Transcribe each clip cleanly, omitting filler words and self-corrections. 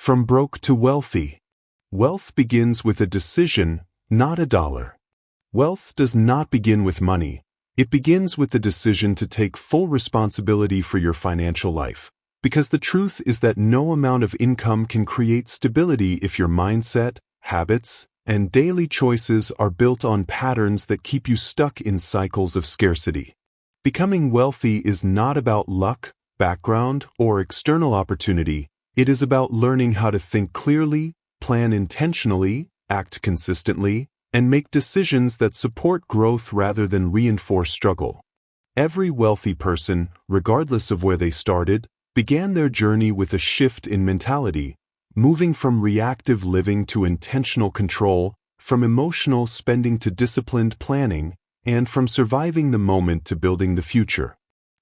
From broke to wealthy. Wealth begins with a decision, not a dollar. Wealth does not begin with money. It begins with the decision to take full responsibility for your financial life. Because the truth is that no amount of income can create stability if your mindset, habits, and daily choices are built on patterns that keep you stuck in cycles of scarcity. Becoming wealthy is not about luck, background, or external opportunity. It is about learning how to think clearly, plan intentionally, act consistently, and make decisions that support growth rather than reinforce struggle. Every wealthy person, regardless of where they started, began their journey with a shift in mentality, moving from reactive living to intentional control, from emotional spending to disciplined planning, and from surviving the moment to building the future.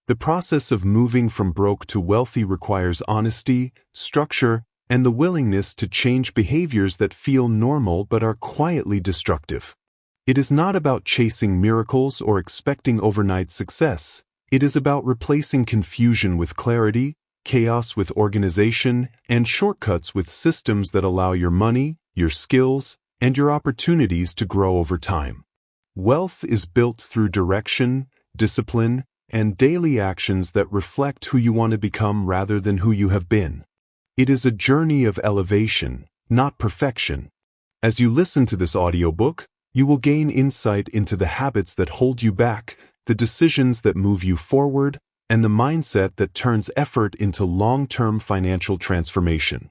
The process of moving from broke to wealthy requires honesty, structure, and the willingness to change behaviors that feel normal but are quietly destructive. It is not about chasing miracles or expecting overnight success. It is about replacing confusion with clarity, chaos with organization, and shortcuts with systems that allow your money, your skills, and your opportunities to grow over time. Wealth is built through direction, discipline, and daily actions that reflect who you want to become rather than who you have been. It is a journey of elevation, not perfection. As you listen to this audiobook, you will gain insight into the habits that hold you back, the decisions that move you forward, and the mindset that turns effort into long-term financial transformation.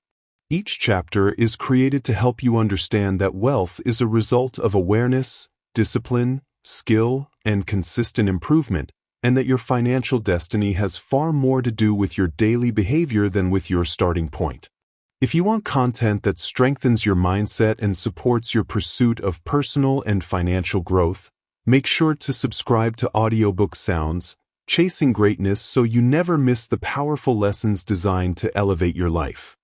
Each chapter is created to help you understand that wealth is a result of awareness, discipline, skill, and consistent improvement, and that your financial destiny has far more to do with your daily behavior than with your starting point. If you want content that strengthens your mindset and supports your pursuit of personal and financial growth, make sure to subscribe to Audiobook Soundz, Chasing Greatness, so you never miss the powerful lessons designed to elevate your life.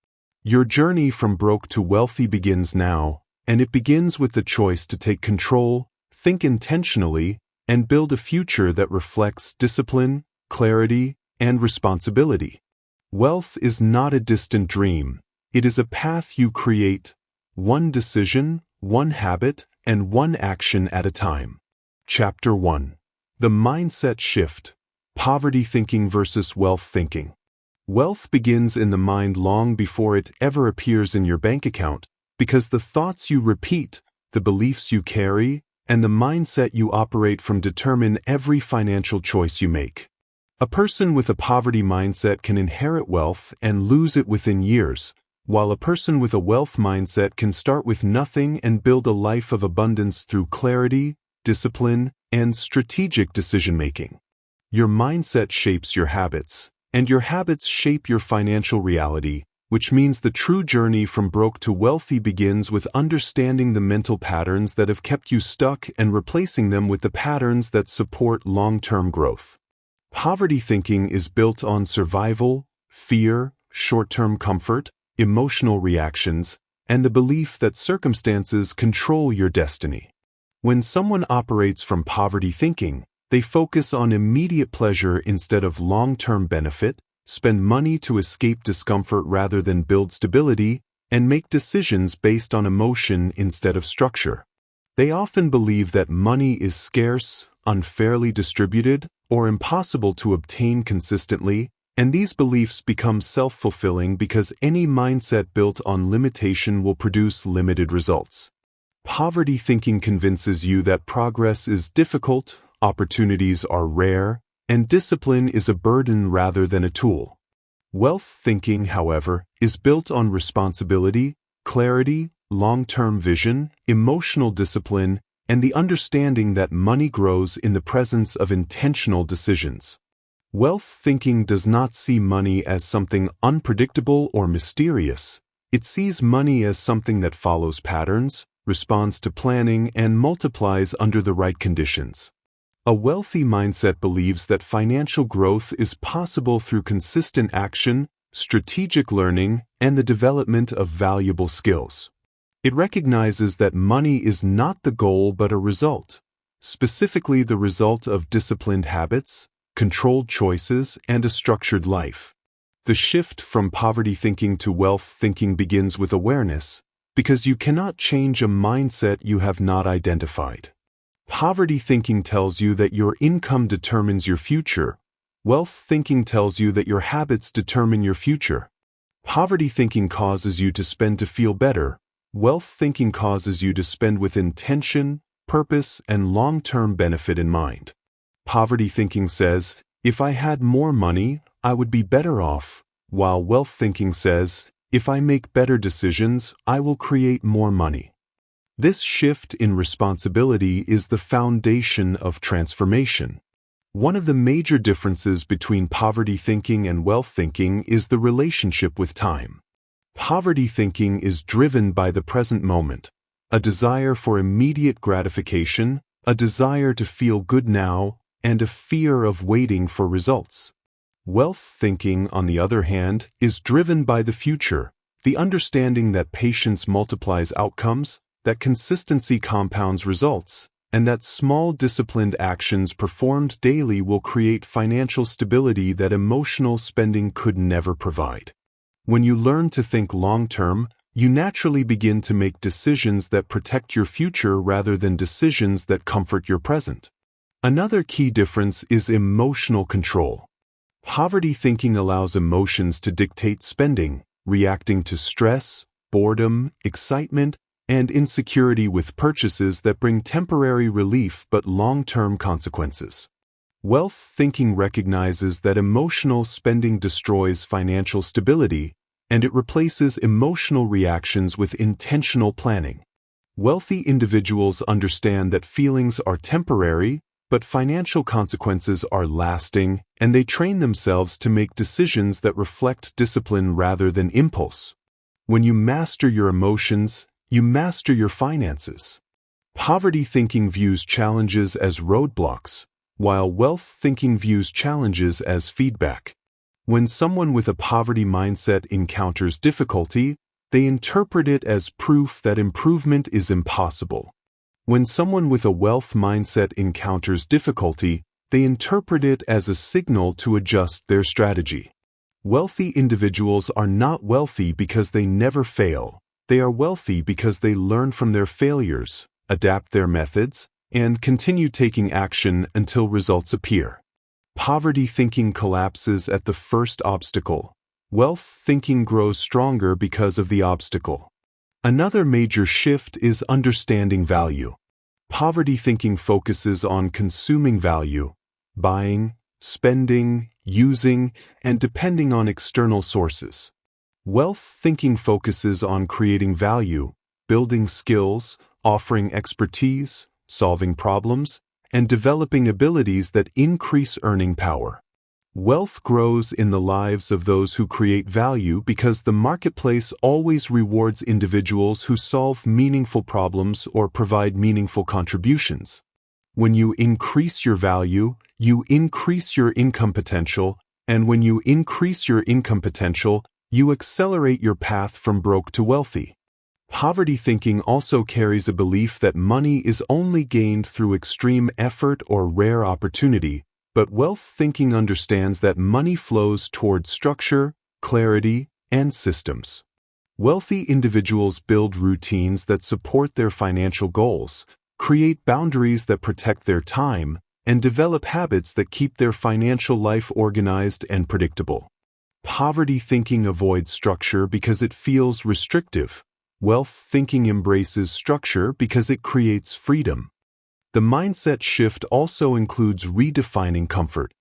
Your journey from broke to wealthy begins now, and it begins with the choice to take control, think intentionally, and build a future that reflects discipline, clarity, and responsibility. Wealth is not a distant dream. It is a path you create, one decision, one habit, and one action at a time. Chapter 1. The Mindset Shift. Poverty Thinking versus Wealth Thinking. Wealth begins in the mind long before it ever appears in your bank account, because the thoughts you repeat, the beliefs you carry, and the mindset you operate from determine every financial choice you make. A person with a poverty mindset can inherit wealth and lose it within years, while a person with a wealth mindset can start with nothing and build a life of abundance through clarity, discipline, and strategic decision-making. Your mindset shapes your habits, and your habits shape your financial reality, which means the true journey from broke to wealthy begins with understanding the mental patterns that have kept you stuck and replacing them with the patterns that support long-term growth. Poverty thinking is built on survival, fear, short-term comfort, emotional reactions, and the belief that circumstances control your destiny. When someone operates from poverty thinking, they focus on immediate pleasure instead of long-term benefit, spend money to escape discomfort rather than build stability, and make decisions based on emotion instead of structure. They often believe that money is scarce, unfairly distributed, or impossible to obtain consistently, and these beliefs become self-fulfilling because any mindset built on limitation will produce limited results. Poverty thinking convinces you that progress is difficult, opportunities are rare, and discipline is a burden rather than a tool. Wealth thinking, however, is built on responsibility, clarity, long-term vision, emotional discipline, and the understanding that money grows in the presence of intentional decisions. Wealth thinking does not see money as something unpredictable or mysterious. It sees money as something that follows patterns, responds to planning, and multiplies under the right conditions. A wealthy mindset believes that financial growth is possible through consistent action, strategic learning, and the development of valuable skills. It recognizes that money is not the goal but a result, specifically the result of disciplined habits, controlled choices, and a structured life. The shift from poverty thinking to wealth thinking begins with awareness, because you cannot change a mindset you have not identified. Poverty thinking tells you that your income determines your future. Wealth thinking tells you that your habits determine your future. Poverty thinking causes you to spend to feel better. Wealth thinking causes you to spend with intention, purpose, and long-term benefit in mind. Poverty thinking says, if I had more money, I would be better off, while wealth thinking says, if I make better decisions, I will create more money. This shift in responsibility is the foundation of transformation. One of the major differences between poverty thinking and wealth thinking is the relationship with time. Poverty thinking is driven by the present moment, a desire for immediate gratification, a desire to feel good now, and a fear of waiting for results. Wealth thinking, on the other hand, is driven by the future, the understanding that patience multiplies outcomes, that consistency compounds results, and that small disciplined actions performed daily will create financial stability that emotional spending could never provide. When you learn to think long-term, you naturally begin to make decisions that protect your future rather than decisions that comfort your present. Another key difference is emotional control. Poverty thinking allows emotions to dictate spending, reacting to stress, boredom, excitement, and insecurity with purchases that bring temporary relief but long-term consequences. Wealth thinking recognizes that emotional spending destroys financial stability, and it replaces emotional reactions with intentional planning. Wealthy individuals understand that feelings are temporary, but financial consequences are lasting, and they train themselves to make decisions that reflect discipline rather than impulse. When you master your emotions, you master your finances. Poverty thinking views challenges as roadblocks, while wealth thinking views challenges as feedback. When someone with a poverty mindset encounters difficulty, they interpret it as proof that improvement is impossible. When someone with a wealth mindset encounters difficulty, they interpret it as a signal to adjust their strategy. Wealthy individuals are not wealthy because they never fail. They are wealthy because they learn from their failures, adapt their methods, and continue taking action until results appear. Poverty thinking collapses at the first obstacle. Wealth thinking grows stronger because of the obstacle. Another major shift is understanding value. Poverty thinking focuses on consuming value, buying, spending, using, and depending on external sources. Wealth thinking focuses on creating value, building skills, offering expertise, solving problems, and developing abilities that increase earning power. Wealth grows in the lives of those who create value because the marketplace always rewards individuals who solve meaningful problems or provide meaningful contributions. When you increase your value, you increase your income potential, and when you increase your income potential, you accelerate your path from broke to wealthy. Poverty thinking also carries a belief that money is only gained through extreme effort or rare opportunity, but wealth thinking understands that money flows toward structure, clarity, and systems. Wealthy individuals build routines that support their financial goals, create boundaries that protect their time, and develop habits that keep their financial life organized and predictable. Poverty thinking avoids structure because it feels restrictive. Wealth thinking embraces structure because it creates freedom. The mindset shift also includes redefining comfort.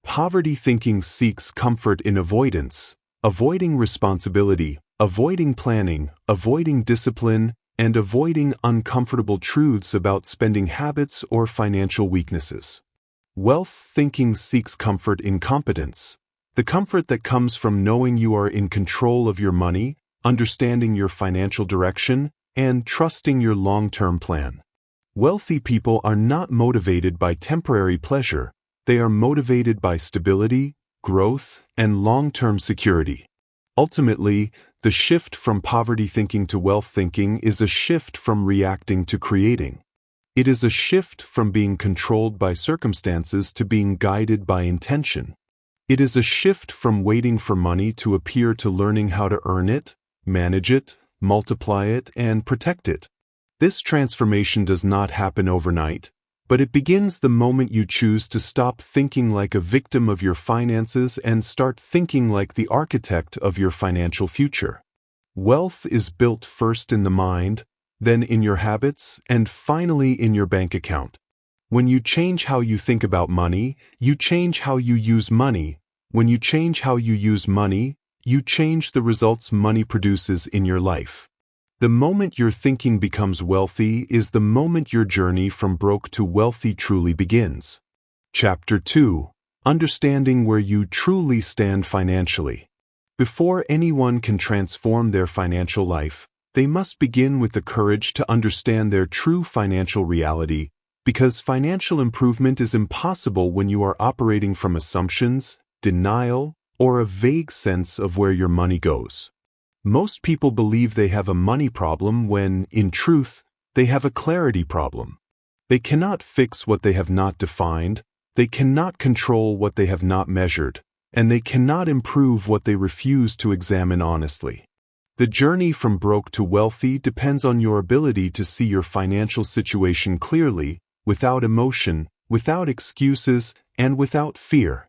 Poverty thinking seeks comfort in avoidance, avoiding responsibility, avoiding planning, avoiding discipline, and avoiding uncomfortable truths about spending habits or financial weaknesses. Wealth thinking seeks comfort in competence, the comfort that comes from knowing you are in control of your money, understanding your financial direction, and trusting your long-term plan. Wealthy people are not motivated by temporary pleasure, they are motivated by stability, growth, and long-term security. Ultimately, the shift from poverty thinking to wealth thinking is a shift from reacting to creating. It is a shift from being controlled by circumstances to being guided by intention. It is a shift from waiting for money to appear to learning how to earn it, manage it, multiply it, and protect it. This transformation does not happen overnight, but it begins the moment you choose to stop thinking like a victim of your finances and start thinking like the architect of your financial future. Wealth is built first in the mind, then in your habits, and finally in your bank account. When you change how you think about money, you change how you use money. When you change how you use money, you change the results money produces in your life. The moment your thinking becomes wealthy is the moment your journey from broke to wealthy truly begins. Chapter 2. Understanding where you truly stand financially. Before anyone can transform their financial life, they must begin with the courage to understand their true financial reality, because financial improvement is impossible when you are operating from assumptions, denial, or a vague sense of where your money goes. Most people believe they have a money problem when, in truth, they have a clarity problem. They cannot fix what they have not defined, they cannot control what they have not measured, and they cannot improve what they refuse to examine honestly. The journey from broke to wealthy depends on your ability to see your financial situation clearly, without emotion, without excuses, and without fear.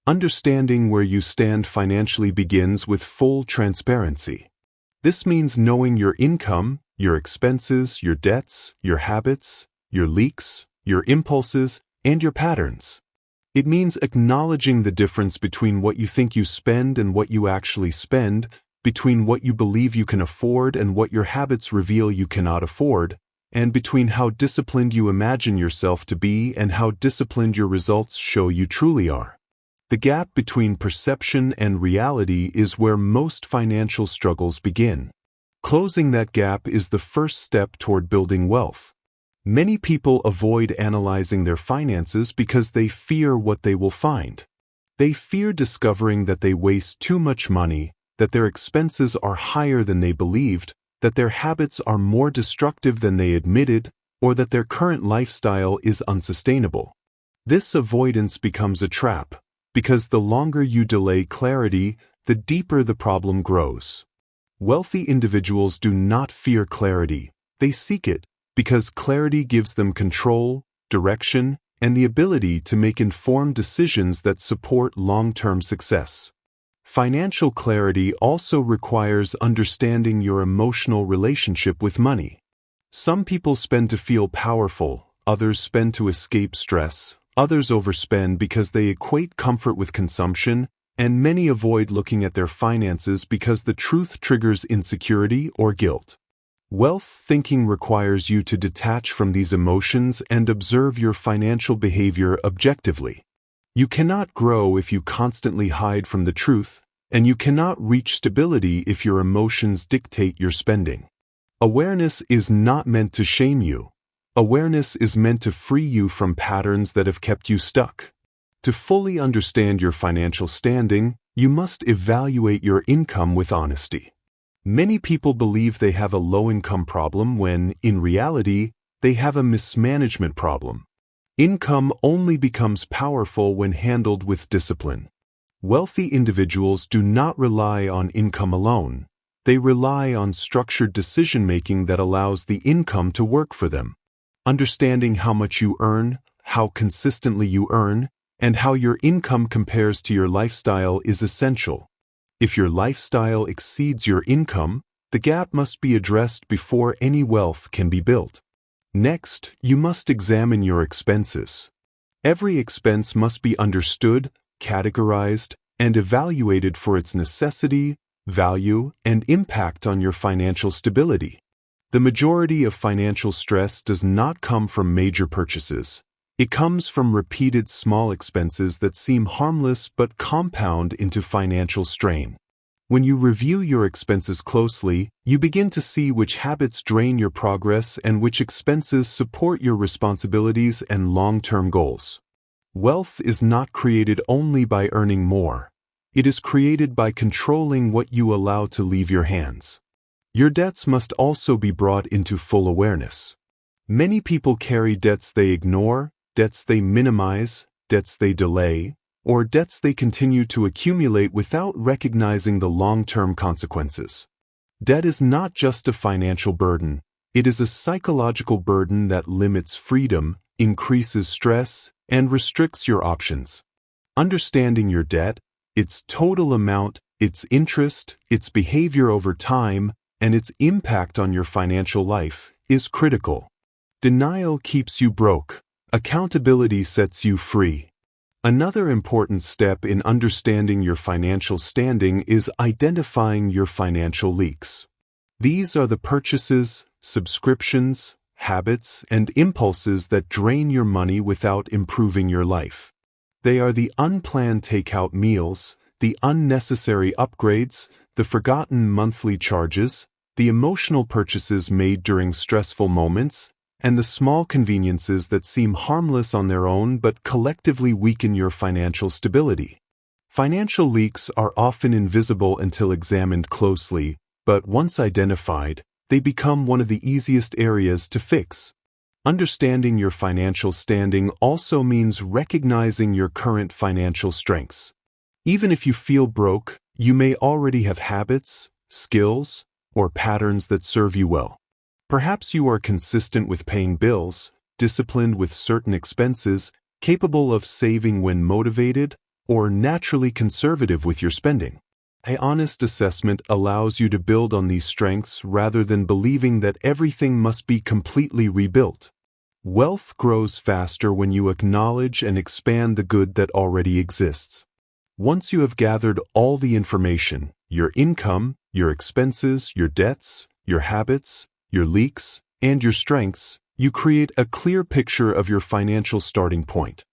Understanding where you stand financially begins with full transparency. This means knowing your income, your expenses, your debts, your habits, your leaks, your impulses, and your patterns. It means acknowledging the difference between what you think you spend and what you actually spend, between what you believe you can afford and what your habits reveal you cannot afford, and between how disciplined you imagine yourself to be and how disciplined your results show you truly are. The gap between perception and reality is where most financial struggles begin. Closing that gap is the first step toward building wealth. Many people avoid analyzing their finances because they fear what they will find. They fear discovering that they waste too much money, that their expenses are higher than they believed, that their habits are more destructive than they admitted, or that their current lifestyle is unsustainable. This avoidance becomes a trap, because the longer you delay clarity, the deeper the problem grows. Wealthy individuals do not fear clarity, they seek it, because clarity gives them control, direction, and the ability to make informed decisions that support long-term success. Financial clarity also requires understanding your emotional relationship with money. Some people spend to feel powerful, others spend to escape stress, others overspend because they equate comfort with consumption, and many avoid looking at their finances because the truth triggers insecurity or guilt. Wealth thinking requires you to detach from these emotions and observe your financial behavior objectively. You cannot grow if you constantly hide from the truth, and you cannot reach stability if your emotions dictate your spending. Awareness is not meant to shame you. Awareness is meant to free you from patterns that have kept you stuck. To fully understand your financial standing, you must evaluate your income with honesty. Many people believe they have a low-income problem when, in reality, they have a mismanagement problem. Income only becomes powerful when handled with discipline. Wealthy individuals do not rely on income alone. They rely on structured decision-making that allows the income to work for them. Understanding how much you earn, how consistently you earn, and how your income compares to your lifestyle is essential. If your lifestyle exceeds your income, the gap must be addressed before any wealth can be built. Next, you must examine your expenses. Every expense must be understood, categorized, and evaluated for its necessity, value, and impact on your financial stability. The majority of financial stress does not come from major purchases. It comes from repeated small expenses that seem harmless but compound into financial strain. When you review your expenses closely, you begin to see which habits drain your progress and which expenses support your responsibilities and long-term goals. Wealth is not created only by earning more. It is created by controlling what you allow to leave your hands. Your debts must also be brought into full awareness. Many people carry debts they ignore, debts they minimize, debts they delay, or debts they continue to accumulate without recognizing the long-term consequences. Debt is not just a financial burden, it is a psychological burden that limits freedom, increases stress, and restricts your options. Understanding your debt, its total amount, its interest, its behavior over time, and its impact on your financial life is critical. Denial keeps you broke. Accountability sets you free. Another important step in understanding your financial standing is identifying your financial leaks. These are the purchases, subscriptions, habits, and impulses that drain your money without improving your life. They are the unplanned takeout meals, the unnecessary upgrades, the forgotten monthly charges, the emotional purchases made during stressful moments, and the small conveniences that seem harmless on their own but collectively weaken your financial stability. Financial leaks are often invisible until examined closely, but once identified, they become one of the easiest areas to fix. Understanding your financial standing also means recognizing your current financial strengths. Even if you feel broke, you may already have habits, skills, or patterns that serve you well. Perhaps you are consistent with paying bills, disciplined with certain expenses, capable of saving when motivated, or naturally conservative with your spending. An honest assessment allows you to build on these strengths rather than believing that everything must be completely rebuilt. Wealth grows faster when you acknowledge and expand the good that already exists. Once you have gathered all the information, your income, your expenses, your debts, your habits, your leaks, and your strengths, you create a clear picture of your financial starting point.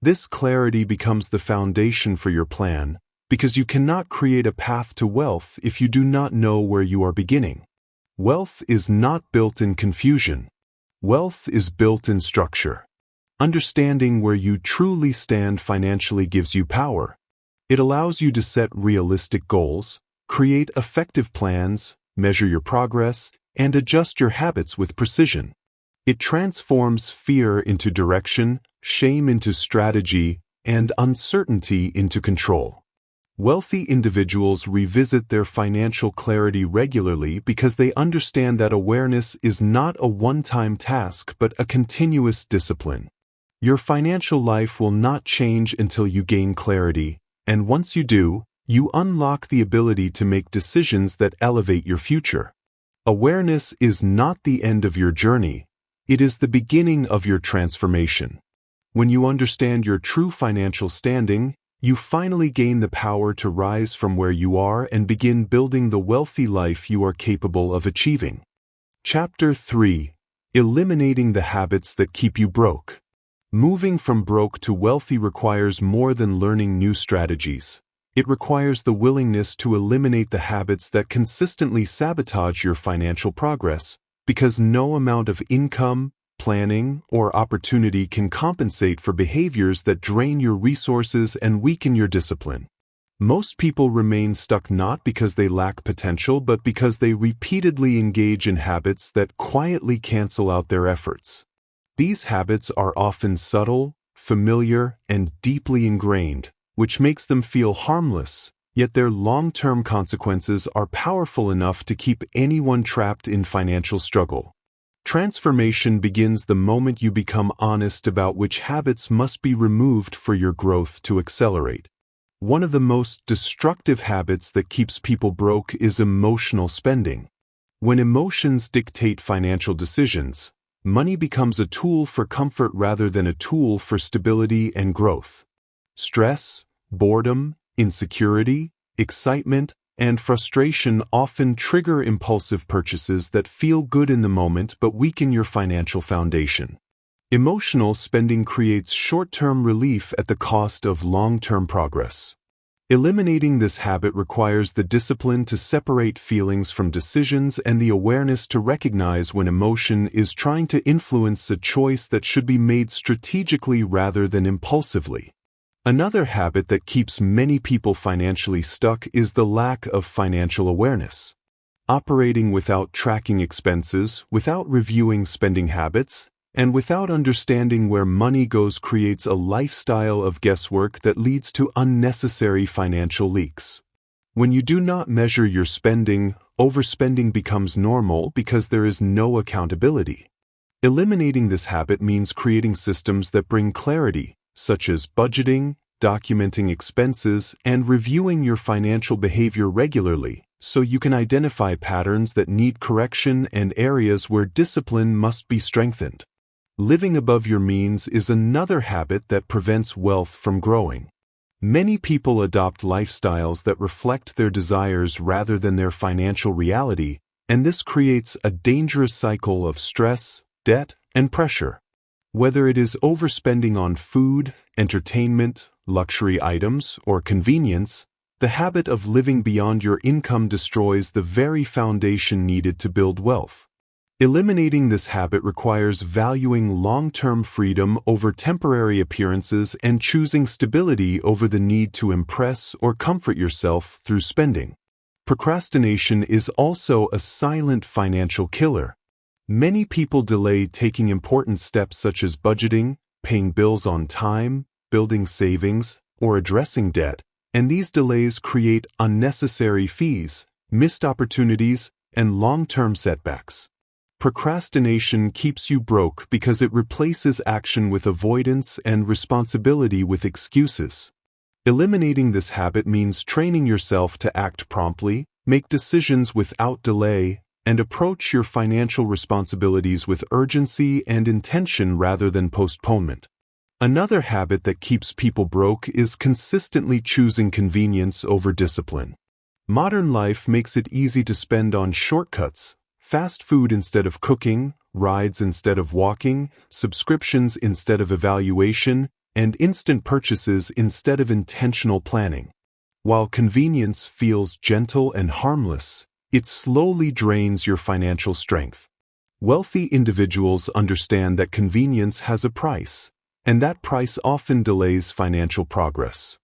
This clarity becomes the foundation for your plan, because you cannot create a path to wealth if you do not know where you are beginning. Wealth is not built in confusion. Wealth is built in structure. Understanding where you truly stand financially gives you power. It allows you to set realistic goals, create effective plans, measure your progress, and adjust your habits with precision. It transforms fear into direction, shame into strategy, and uncertainty into control. Wealthy individuals revisit their financial clarity regularly because they understand that awareness is not a one-time task but a continuous discipline. Your financial life will not change until you gain clarity, and once you do, you unlock the ability to make decisions that elevate your future. Awareness is not the end of your journey, it is the beginning of your transformation. When you understand your true financial standing, you finally gain the power to rise from where you are and begin building the wealthy life you are capable of achieving. Chapter 3: Eliminating the habits that keep you broke. Moving from broke to wealthy requires more than learning new strategies. It requires the willingness to eliminate the habits that consistently sabotage your financial progress, because no amount of income, planning, or opportunity can compensate for behaviors that drain your resources and weaken your discipline. Most people remain stuck not because they lack potential, but because they repeatedly engage in habits that quietly cancel out their efforts. These habits are often subtle, familiar, and deeply ingrained, which makes them feel harmless, yet their long-term consequences are powerful enough to keep anyone trapped in financial struggle. Transformation begins the moment you become honest about which habits must be removed for your growth to accelerate. One of the most destructive habits that keeps people broke is emotional spending. When emotions dictate financial decisions, money becomes a tool for comfort rather than a tool for stability and growth. Stress, boredom, insecurity, excitement, and frustration often trigger impulsive purchases that feel good in the moment but weaken your financial foundation. Emotional spending creates short-term relief at the cost of long-term progress. Eliminating this habit requires the discipline to separate feelings from decisions and the awareness to recognize when emotion is trying to influence a choice that should be made strategically rather than impulsively. Another habit that keeps many people financially stuck is the lack of financial awareness. Operating without tracking expenses, without reviewing spending habits, And without understanding where money goes creates a lifestyle of guesswork that leads to unnecessary financial leaks. When you do not measure your spending, overspending becomes normal because there is no accountability. Eliminating this habit means creating systems that bring clarity, such as budgeting, documenting expenses, and reviewing your financial behavior regularly, so you can identify patterns that need correction and areas where discipline must be strengthened. Living above your means is another habit that prevents wealth from growing. Many people adopt lifestyles that reflect their desires rather than their financial reality, and this creates a dangerous cycle of stress, debt, and pressure. Whether it is overspending on food, entertainment, luxury items, or convenience, the habit of living beyond your income destroys the very foundation needed to build wealth. Eliminating this habit requires valuing long-term freedom over temporary appearances and choosing stability over the need to impress or comfort yourself through spending. Procrastination is also a silent financial killer. Many people delay taking important steps such as budgeting, paying bills on time, building savings, or addressing debt, and these delays create unnecessary fees, missed opportunities, and long-term setbacks. Procrastination keeps you broke because it replaces action with avoidance and responsibility with excuses. Eliminating this habit means training yourself to act promptly, make decisions without delay, and approach your financial responsibilities with urgency and intention rather than postponement. Another habit that keeps people broke is consistently choosing convenience over discipline. Modern life makes it easy to spend on shortcuts, fast food instead of cooking, rides instead of walking, subscriptions instead of evaluation, and instant purchases instead of intentional planning. While convenience feels gentle and harmless, it slowly drains your financial strength. Wealthy individuals understand that convenience has a price, and that price often delays financial progress.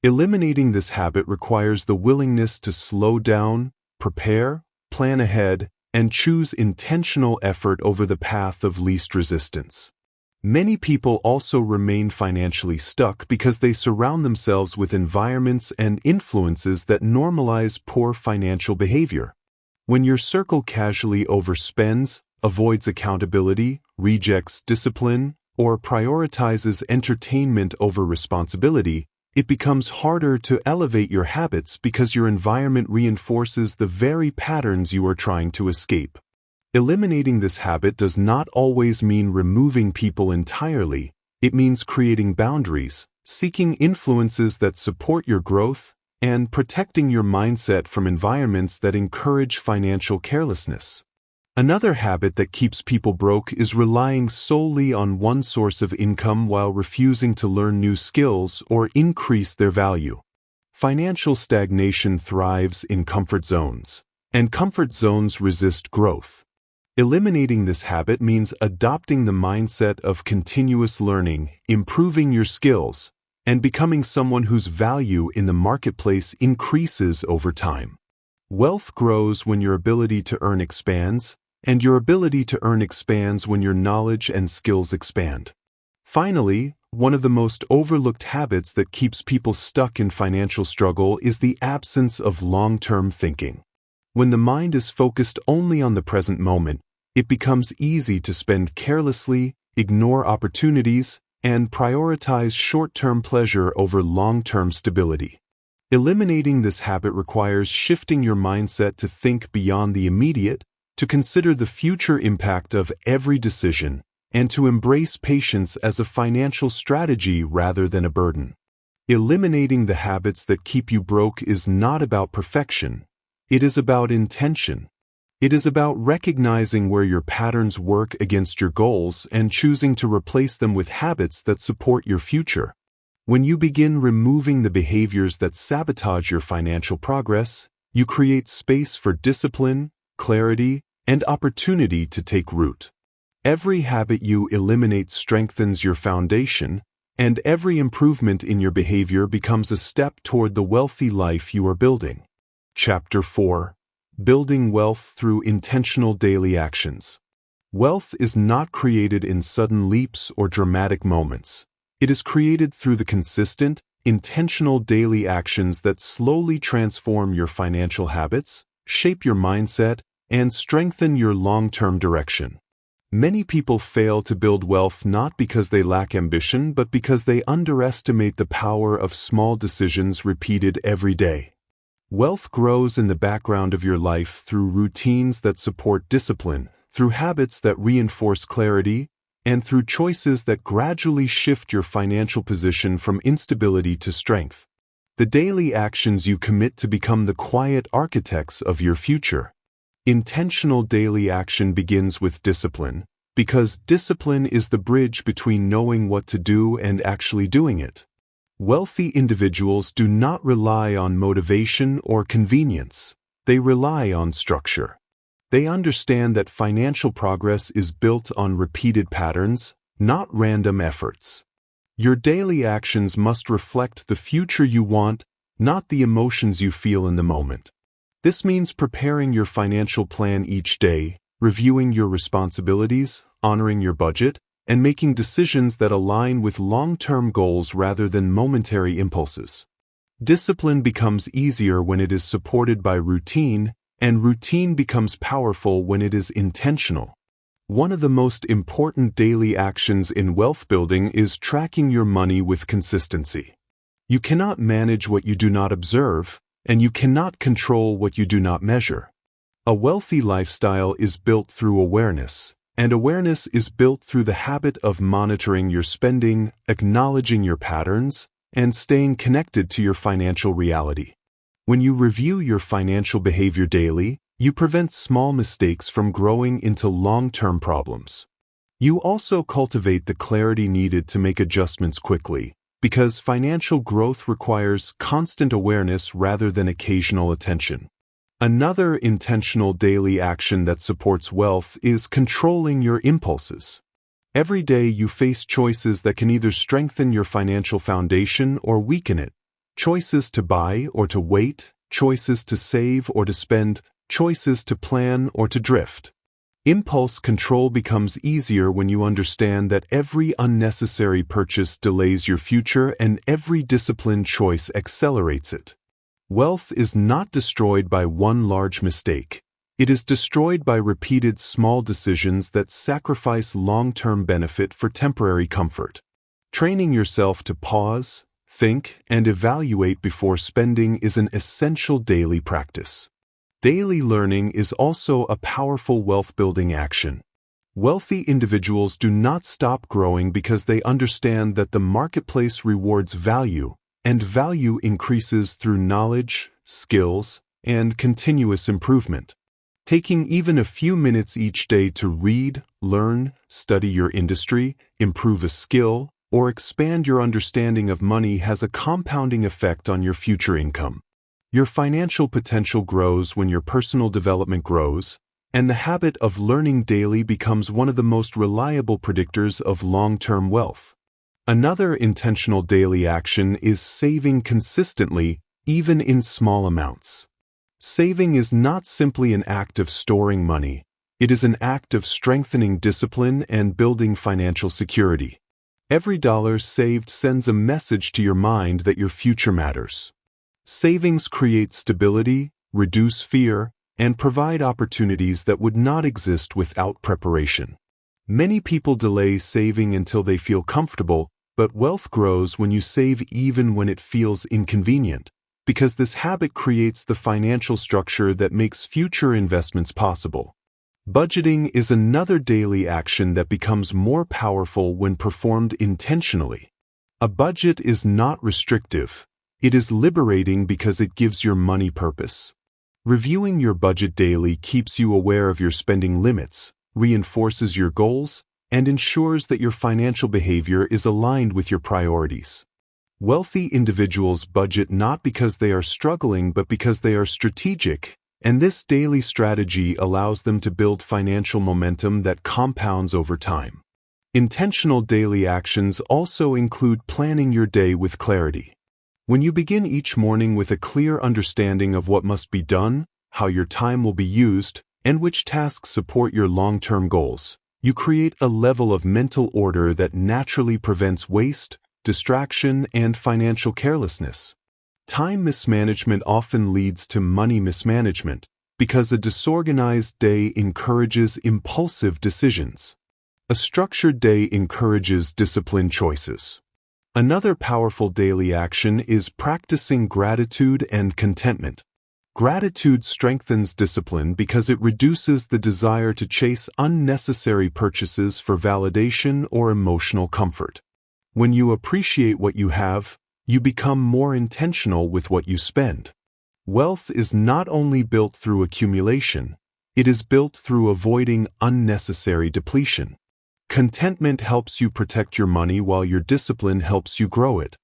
Eliminating this habit requires the willingness to slow down, prepare, plan ahead, and choose intentional effort over the path of least resistance. Many people also remain financially stuck because they surround themselves with environments and influences that normalize poor financial behavior. When your circle casually overspends, avoids accountability, rejects discipline, or prioritizes entertainment over responsibility, it becomes harder to elevate your habits because your environment reinforces the very patterns you are trying to escape. Eliminating this habit does not always mean removing people entirely. It means creating boundaries, seeking influences that support your growth, and protecting your mindset from environments that encourage financial carelessness. Another habit that keeps people broke is relying solely on one source of income while refusing to learn new skills or increase their value. Financial stagnation thrives in comfort zones, and comfort zones resist growth. Eliminating this habit means adopting the mindset of continuous learning, improving your skills, and becoming someone whose value in the marketplace increases over time. Wealth grows when your ability to earn expands, and your ability to earn expands when your knowledge and skills expand. Finally, one of the most overlooked habits that keeps people stuck in financial struggle is the absence of long-term thinking. When the mind is focused only on the present moment, it becomes easy to spend carelessly, ignore opportunities, and prioritize short-term pleasure over long-term stability. Eliminating this habit requires shifting your mindset to think beyond the immediate, to consider the future impact of every decision, and to embrace patience as a financial strategy rather than a burden. Eliminating the habits that keep you broke is not about perfection. It is about intention. It is about recognizing where your patterns work against your goals and choosing to replace them with habits that support your future. When you begin removing the behaviors that sabotage your financial progress, you create space for discipline, clarity, and opportunity to take root. Every habit you eliminate strengthens your foundation, and every improvement in your behavior becomes a step toward the wealthy life you are building. Chapter 4: Building Wealth Through Intentional Daily Actions. Wealth is not created in sudden leaps or dramatic moments. It is created through the consistent, intentional daily actions that slowly transform your financial habits, shape your mindset, and strengthen your long-term direction. Many people fail to build wealth not because they lack ambition, but because they underestimate the power of small decisions repeated every day. Wealth grows in the background of your life through routines that support discipline, through habits that reinforce clarity, and through choices that gradually shift your financial position from instability to strength. The daily actions you commit to become the quiet architects of your future. Intentional daily action begins with discipline, because discipline is the bridge between knowing what to do and actually doing it. Wealthy individuals do not rely on motivation or convenience. They rely on structure. They understand that financial progress is built on repeated patterns, not random efforts. Your daily actions must reflect the future you want, not the emotions you feel in the moment. This means preparing your financial plan each day, reviewing your responsibilities, honoring your budget, and making decisions that align with long-term goals rather than momentary impulses. Discipline becomes easier when it is supported by routine, and routine becomes powerful when it is intentional. One of the most important daily actions in wealth building is tracking your money with consistency. You cannot manage what you do not observe, and you cannot control what you do not measure. A wealthy lifestyle is built through awareness, and awareness is built through the habit of monitoring your spending, acknowledging your patterns, and staying connected to your financial reality. When you review your financial behavior daily, you prevent small mistakes from growing into long-term problems. You also cultivate the clarity needed to make adjustments quickly, because financial growth requires constant awareness rather than occasional attention. Another intentional daily action that supports wealth is controlling your impulses. Every day you face choices that can either strengthen your financial foundation or weaken it. Choices to buy or to wait, choices to save or to spend, choices to plan or to drift. Impulse control becomes easier when you understand that every unnecessary purchase delays your future and every disciplined choice accelerates it. Wealth is not destroyed by one large mistake. It is destroyed by repeated small decisions that sacrifice long-term benefit for temporary comfort. Training yourself to pause, think, and evaluate before spending is an essential daily practice. Daily learning is also a powerful wealth-building action. Wealthy individuals do not stop growing because they understand that the marketplace rewards value, and value increases through knowledge, skills, and continuous improvement. Taking even a few minutes each day to read, learn, study your industry, improve a skill, or expand your understanding of money has a compounding effect on your future income. Your financial potential grows when your personal development grows, and the habit of learning daily becomes one of the most reliable predictors of long-term wealth. Another intentional daily action is saving consistently, even in small amounts. Saving is not simply an act of storing money. It is an act of strengthening discipline and building financial security. Every dollar saved sends a message to your mind that your future matters. Savings create stability, reduce fear, and provide opportunities that would not exist without preparation. Many people delay saving until they feel comfortable, but wealth grows when you save even when it feels inconvenient, because this habit creates the financial structure that makes future investments possible. Budgeting is another daily action that becomes more powerful when performed intentionally. A budget is not restrictive. It is liberating because it gives your money purpose. Reviewing your budget daily keeps you aware of your spending limits, reinforces your goals, and ensures that your financial behavior is aligned with your priorities. Wealthy individuals budget not because they are struggling but because they are strategic, and this daily strategy allows them to build financial momentum that compounds over time. Intentional daily actions also include planning your day with clarity. When you begin each morning with a clear understanding of what must be done, how your time will be used, and which tasks support your long-term goals, You create a level of mental order that naturally prevents waste, distraction, and financial carelessness. Time mismanagement often leads to money mismanagement because a disorganized day encourages impulsive decisions. A structured day encourages disciplined choices. Another powerful daily action is practicing gratitude and contentment. Gratitude strengthens discipline because it reduces the desire to chase unnecessary purchases for validation or emotional comfort. When you appreciate what you have, you become more intentional with what you spend. Wealth is not only built through accumulation, it is built through avoiding unnecessary depletion. Contentment helps you protect your money while your discipline helps you grow it.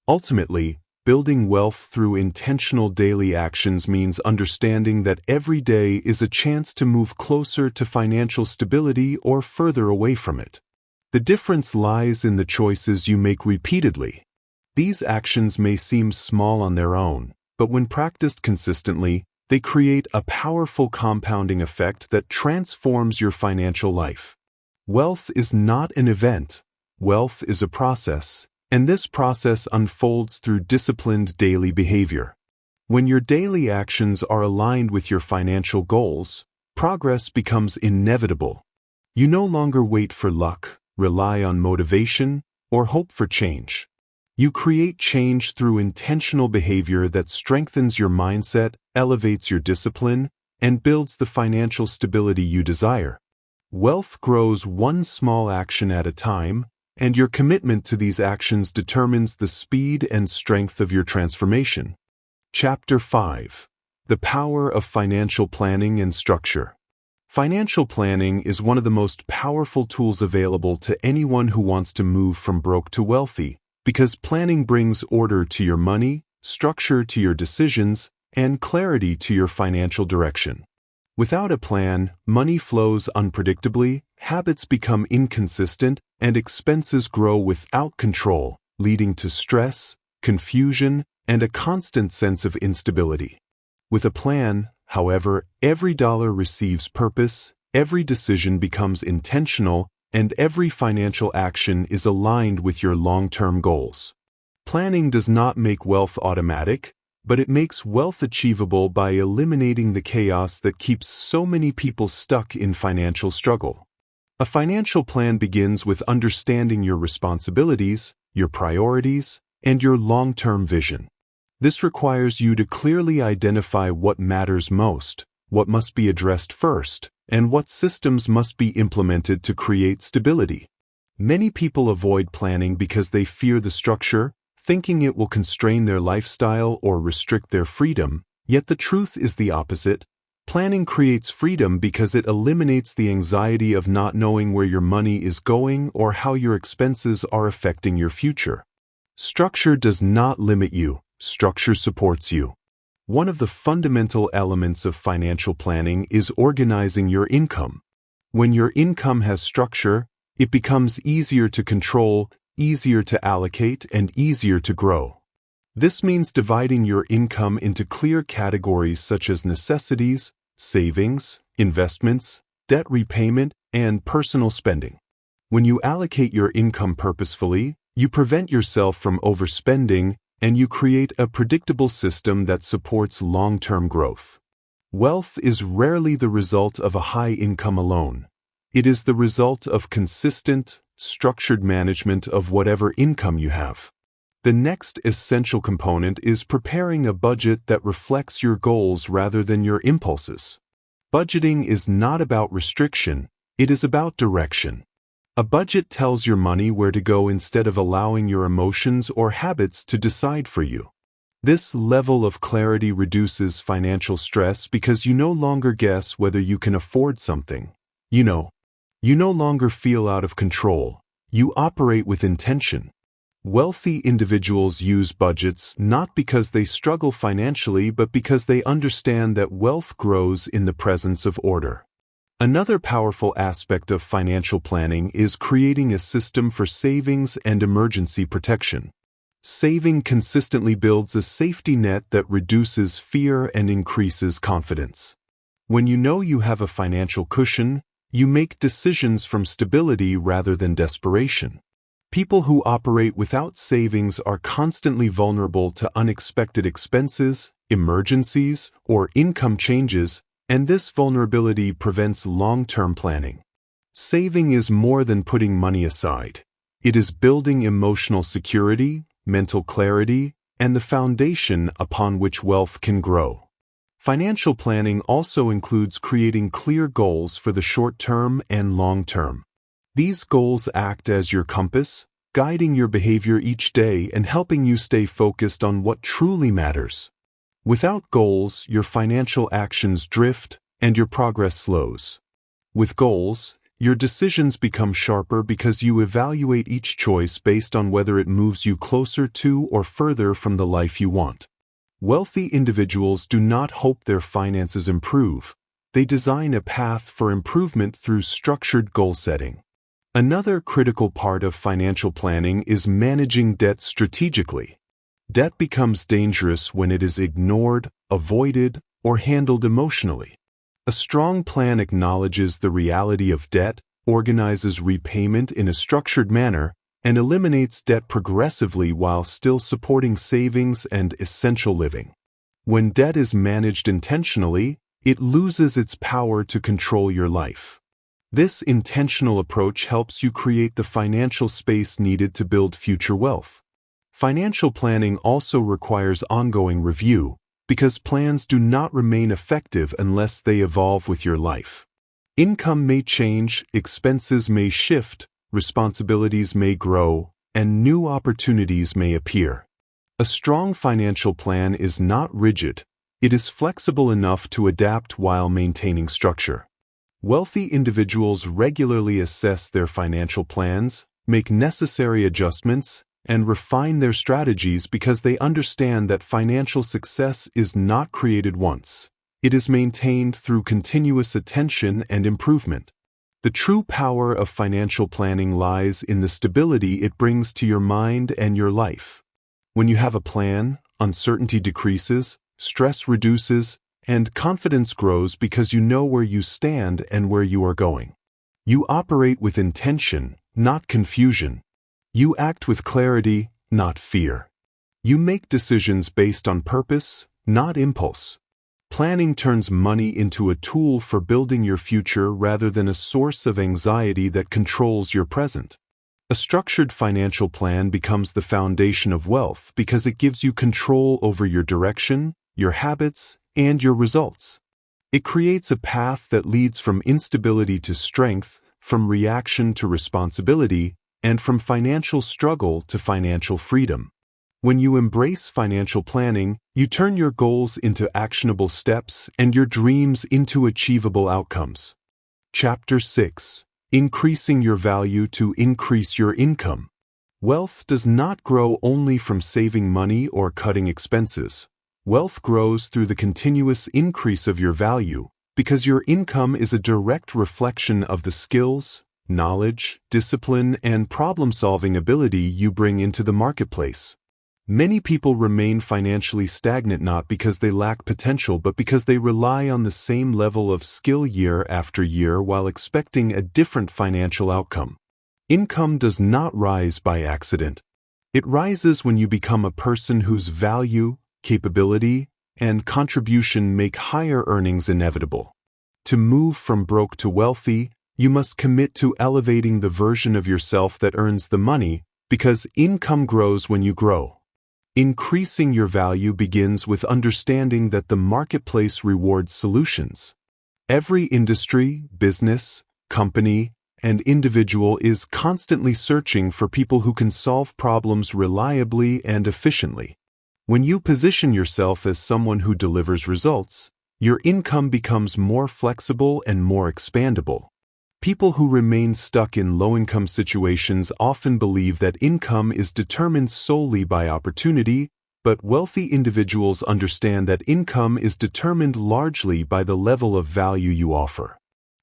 Ultimately, building wealth through intentional daily actions means understanding that every day is a chance to move closer to financial stability or further away from it. The difference lies in the choices you make repeatedly. These actions may seem small on their own, but when practiced consistently, they create a powerful compounding effect that transforms your financial life. Wealth is not an event. Wealth is a process, and this process unfolds through disciplined daily behavior. When your daily actions are aligned with your financial goals, progress becomes inevitable. You no longer wait for luck, rely on motivation, or hope for change. You create change through intentional behavior that strengthens your mindset, elevates your discipline, and builds the financial stability you desire. Wealth grows one small action at a time, and your commitment to these actions determines the speed and strength of your transformation. Chapter 5. The Power of Financial Planning and Structure. Financial planning is one of the most powerful tools available to anyone who wants to move from broke to wealthy, because planning brings order to your money, structure to your decisions, and clarity to your financial direction. Without a plan, money flows unpredictably, habits become inconsistent, and expenses grow without control, leading to stress, confusion, and a constant sense of instability. With a plan, however, every dollar receives purpose, every decision becomes intentional, and every financial action is aligned with your long-term goals. Planning does not make wealth automatic, but it makes wealth achievable by eliminating the chaos that keeps so many people stuck in financial struggle. A financial plan begins with understanding your responsibilities, your priorities, and your long-term vision. This requires you to clearly identify what matters most, what must be addressed first, and what systems must be implemented to create stability. Many people avoid planning because they fear the structure, thinking it will constrain their lifestyle or restrict their freedom, yet the truth is the opposite. Planning creates freedom because it eliminates the anxiety of not knowing where your money is going or how your expenses are affecting your future. Structure does not limit you, structure supports you. One of the fundamental elements of financial planning is organizing your income. When your income has structure, it becomes easier to control, easier to allocate, and easier to grow. This means dividing your income into clear categories such as necessities, savings, investments, debt repayment, and personal spending. When you allocate your income purposefully, you prevent yourself from overspending, and you create a predictable system that supports long-term growth. Wealth is rarely the result of a high income alone. It is the result of consistent, structured management of whatever income you have. The next essential component is preparing a budget that reflects your goals rather than your impulses. Budgeting is not about restriction, it is about direction. A budget tells your money where to go instead of allowing your emotions or habits to decide for you. This level of clarity reduces financial stress because you no longer guess whether you can afford something. You no longer feel out of control. You operate with intention. Wealthy individuals use budgets not because they struggle financially, but because they understand that wealth grows in the presence of order. Another powerful aspect of financial planning is creating a system for savings and emergency protection. Saving consistently builds a safety net that reduces fear and increases confidence. When you know you have a financial cushion, You make decisions from stability rather than desperation. People who operate without savings are constantly vulnerable to unexpected expenses, emergencies, or income changes, and this vulnerability prevents long-term planning. Saving is more than putting money aside. It is building emotional security, mental clarity, and the foundation upon which wealth can grow. Financial planning also includes creating clear goals for the short term and long term. These goals act as your compass, guiding your behavior each day and helping you stay focused on what truly matters. Without goals, your financial actions drift and your progress slows. With goals, your decisions become sharper because you evaluate each choice based on whether it moves you closer to or further from the life you want. Wealthy individuals do not hope their finances improve. They design a path for improvement through structured goal setting. Another critical part of financial planning is managing debt strategically. Debt becomes dangerous when it is ignored, avoided, or handled emotionally. A strong plan acknowledges the reality of debt, organizes repayment in a structured manner, and eliminates debt progressively while still supporting savings and essential living. When debt is managed intentionally, it loses its power to control your life. This intentional approach helps you create the financial space needed to build future wealth. Financial planning also requires ongoing review, because plans do not remain effective unless they evolve with your life. Income may change, expenses may shift, responsibilities may grow, and new opportunities may appear. A strong financial plan is not rigid. It is flexible enough to adapt while maintaining structure. Wealthy individuals regularly assess their financial plans, make necessary adjustments, and refine their strategies because they understand that financial success is not created once. It is maintained through continuous attention and improvement. The true power of financial planning lies in the stability it brings to your mind and your life. When you have a plan, uncertainty decreases, stress reduces, and confidence grows because you know where you stand and where you are going. You operate with intention, not confusion. You act with clarity, not fear. You make decisions based on purpose, not impulse. Planning turns money into a tool for building your future rather than a source of anxiety that controls your present. A structured financial plan becomes the foundation of wealth because it gives you control over your direction, your habits, and your results. It creates a path that leads from instability to strength, from reaction to responsibility, and from financial struggle to financial freedom. When you embrace financial planning, you turn your goals into actionable steps and your dreams into achievable outcomes. Chapter 6. Increasing your value to increase your income. Wealth does not grow only from saving money or cutting expenses. Wealth grows through the continuous increase of your value because your income is a direct reflection of the skills, knowledge, discipline, and problem-solving ability you bring into the marketplace. Many people remain financially stagnant not because they lack potential but because they rely on the same level of skill year after year while expecting a different financial outcome. Income does not rise by accident. It rises when you become a person whose value, capability, and contribution make higher earnings inevitable. To move from broke to wealthy, you must commit to elevating the version of yourself that earns the money because income grows when you grow. Increasing your value begins with understanding that the marketplace rewards solutions. Every industry, business, company, and individual is constantly searching for people who can solve problems reliably and efficiently. When you position yourself as someone who delivers results, your income becomes more flexible and more expandable. People who remain stuck in low-income situations often believe that income is determined solely by opportunity, but wealthy individuals understand that income is determined largely by the level of value you offer.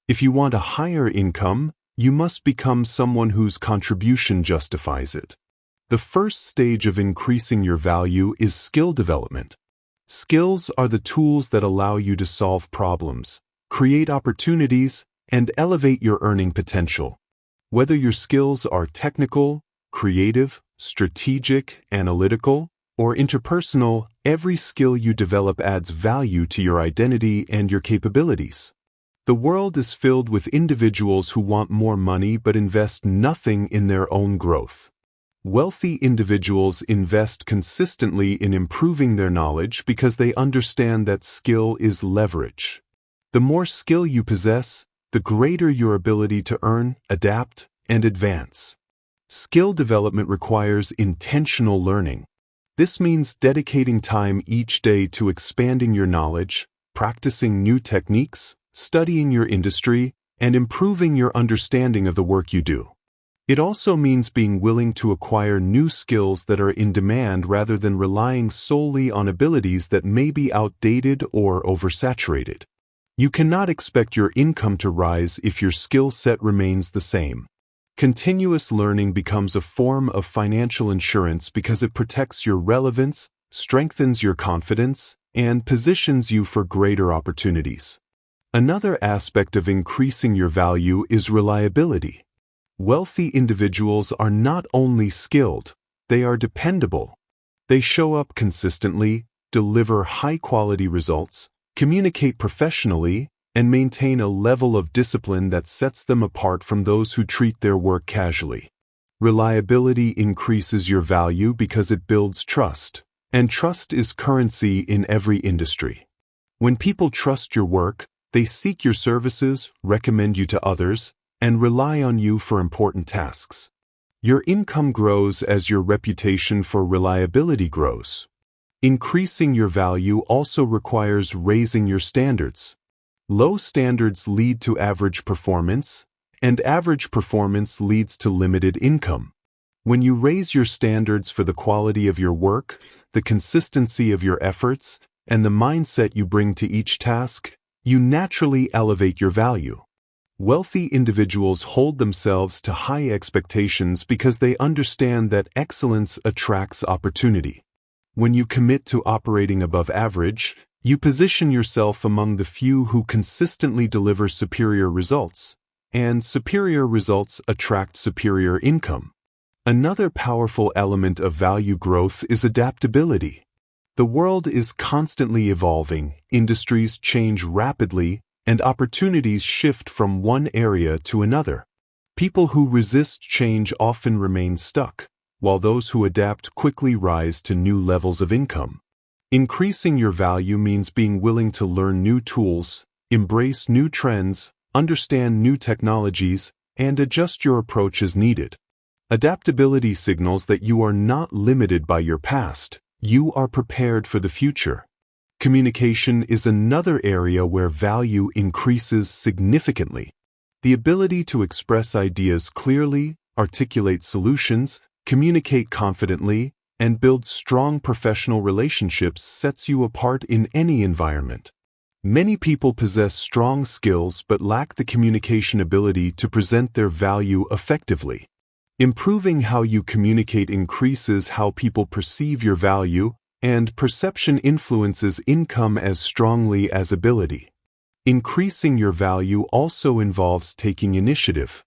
If you want a higher income, you must become someone whose contribution justifies it. The first stage of increasing your value is skill development. Skills are the tools that allow you to solve problems, create opportunities, and elevate your earning potential. Whether your skills are technical, creative, strategic, analytical, or interpersonal, every skill you develop adds value to your identity and your capabilities. The world is filled with individuals who want more money but invest nothing in their own growth. Wealthy individuals invest consistently in improving their knowledge because they understand that skill is leverage. The more skill you possess, the greater your ability to earn, adapt, and advance. Skill development requires intentional learning. This means dedicating time each day to expanding your knowledge, practicing new techniques, studying your industry, and improving your understanding of the work you do. It also means being willing to acquire new skills that are in demand rather than relying solely on abilities that may be outdated or oversaturated. You cannot expect your income to rise if your skill set remains the same. Continuous learning becomes a form of financial insurance because it protects your relevance, strengthens your confidence, and positions you for greater opportunities. Another aspect of increasing your value is reliability. Wealthy individuals are not only skilled, they are dependable. They show up consistently, deliver high-quality results, communicate professionally, and maintain a level of discipline that sets them apart from those who treat their work casually. Reliability increases your value because it builds trust, and trust is currency in every industry. When people trust your work, they seek your services, recommend you to others, and rely on you for important tasks. Your income grows as your reputation for reliability grows. Increasing your value also requires raising your standards. Low standards lead to average performance, and average performance leads to limited income. When you raise your standards for the quality of your work, the consistency of your efforts, and the mindset you bring to each task, you naturally elevate your value. Wealthy individuals hold themselves to high expectations because they understand that excellence attracts opportunity. When you commit to operating above average, you position yourself among the few who consistently deliver superior results, and superior results attract superior income. Another powerful element of value growth is adaptability. The world is constantly evolving, industries change rapidly, and opportunities shift from one area to another. People who resist change often remain stuck, while those who adapt quickly rise to new levels of income. Increasing your value means being willing to learn new tools, embrace new trends, understand new technologies, and adjust your approach as needed. Adaptability signals that you are not limited by your past, you are prepared for the future. Communication is another area where value increases significantly. The ability to express ideas clearly, articulate solutions, communicate confidently, and build strong professional relationships sets you apart in any environment. Many people possess strong skills but lack the communication ability to present their value effectively. Improving how you communicate increases how people perceive your value, and perception influences income as strongly as ability. Increasing your value also involves taking initiative.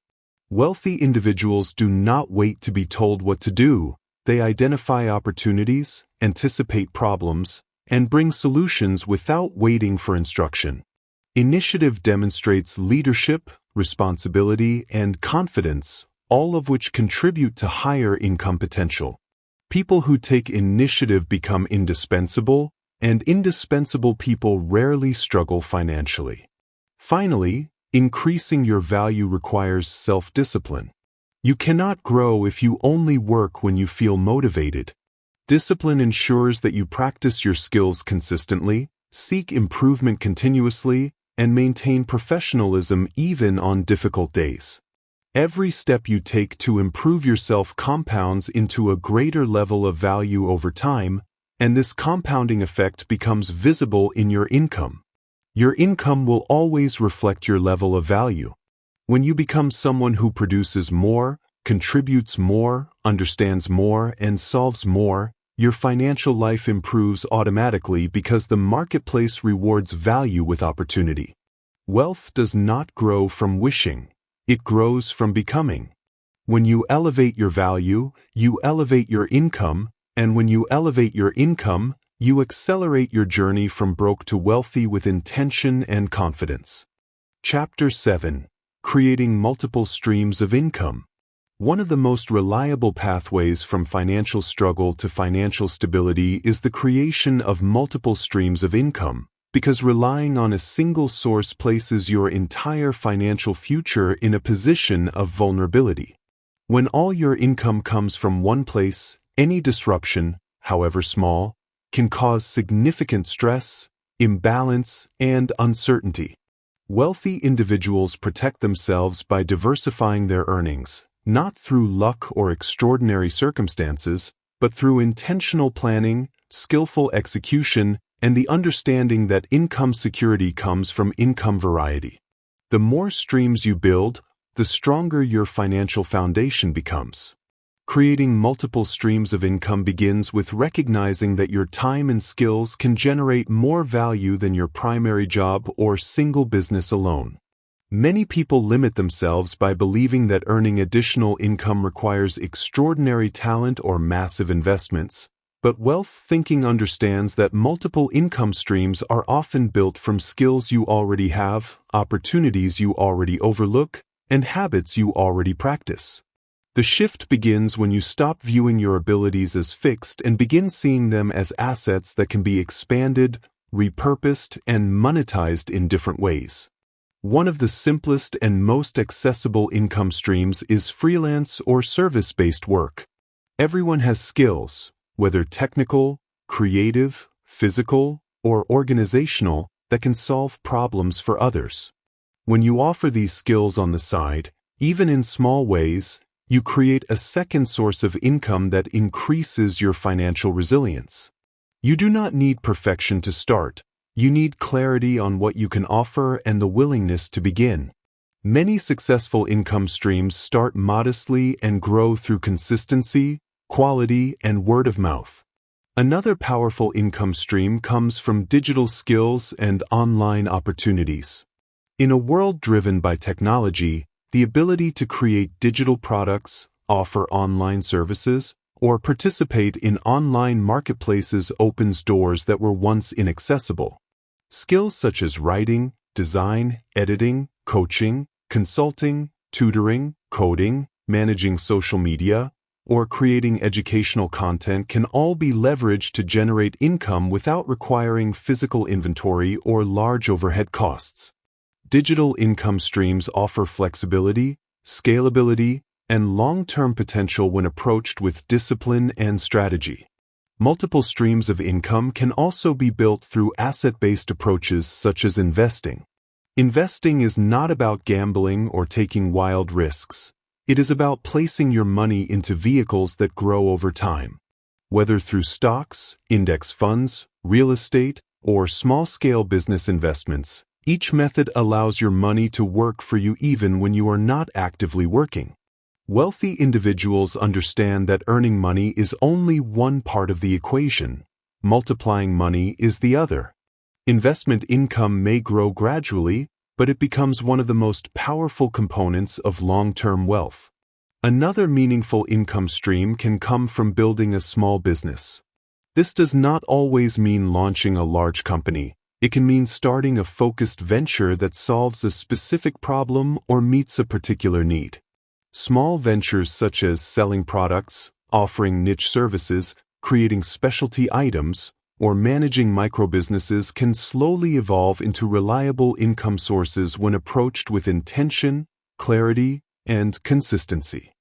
Wealthy individuals do not wait to be told what to do. They identify opportunities, anticipate problems, and bring solutions without waiting for instruction. Initiative demonstrates leadership, responsibility, and confidence, all of which contribute to higher income potential. People who take initiative become indispensable, and indispensable people rarely struggle financially. Finally, increasing your value requires self-discipline. You cannot grow if you only work when you feel motivated. Discipline ensures that you practice your skills consistently, seek improvement continuously, and maintain professionalism even on difficult days. Every step you take to improve yourself compounds into a greater level of value over time, and this compounding effect becomes visible in your income. Your income will always reflect your level of value. When you become someone who produces more, contributes more, understands more, and solves more, your financial life improves automatically because the marketplace rewards value with opportunity. Wealth does not grow from wishing. It grows from becoming. When you elevate your value, you elevate your income, and when you elevate your income, you accelerate your journey from broke to wealthy with intention and confidence. Chapter 7. Creating multiple streams of income. One of the most reliable pathways from financial struggle to financial stability is the creation of multiple streams of income, because relying on a single source places your entire financial future in a position of vulnerability. When all your income comes from one place, any disruption, however small, can cause significant stress, imbalance, and uncertainty. Wealthy individuals protect themselves by diversifying their earnings, not through luck or extraordinary circumstances, but through intentional planning, skillful execution, and the understanding that income security comes from income variety. The more streams you build, the stronger your financial foundation becomes. Creating multiple streams of income begins with recognizing that your time and skills can generate more value than your primary job or single business alone. Many people limit themselves by believing that earning additional income requires extraordinary talent or massive investments, but wealth thinking understands that multiple income streams are often built from skills you already have, opportunities you already overlook, and habits you already practice. The shift begins when you stop viewing your abilities as fixed and begin seeing them as assets that can be expanded, repurposed, and monetized in different ways. One of the simplest and most accessible income streams is freelance or service-based work. Everyone has skills, whether technical, creative, physical, or organizational, that can solve problems for others. When you offer these skills on the side, even in small ways, you create a second source of income that increases your financial resilience. You do not need perfection to start. You need clarity on what you can offer and the willingness to begin. Many successful income streams start modestly and grow through consistency, quality, and word of mouth. Another powerful income stream comes from digital skills and online opportunities. In a world driven by technology, the ability to create digital products, offer online services, or participate in online marketplaces opens doors that were once inaccessible. Skills such as writing, design, editing, coaching, consulting, tutoring, coding, managing social media, or creating educational content can all be leveraged to generate income without requiring physical inventory or large overhead costs. Digital income streams offer flexibility, scalability, and long-term potential when approached with discipline and strategy. Multiple streams of income can also be built through asset-based approaches such as investing. Investing is not about gambling or taking wild risks. It is about placing your money into vehicles that grow over time. Whether through stocks, index funds, real estate, or small-scale business investments, each method allows your money to work for you even when you are not actively working. Wealthy individuals understand that earning money is only one part of the equation. Multiplying money is the other. Investment income may grow gradually, but it becomes one of the most powerful components of long-term wealth. Another meaningful income stream can come from building a small business. This does not always mean launching a large company. It can mean starting a focused venture that solves a specific problem or meets a particular need. Small ventures such as selling products, offering niche services, creating specialty items, or managing microbusinesses can slowly evolve into reliable income sources when approached with intention, clarity, and consistency.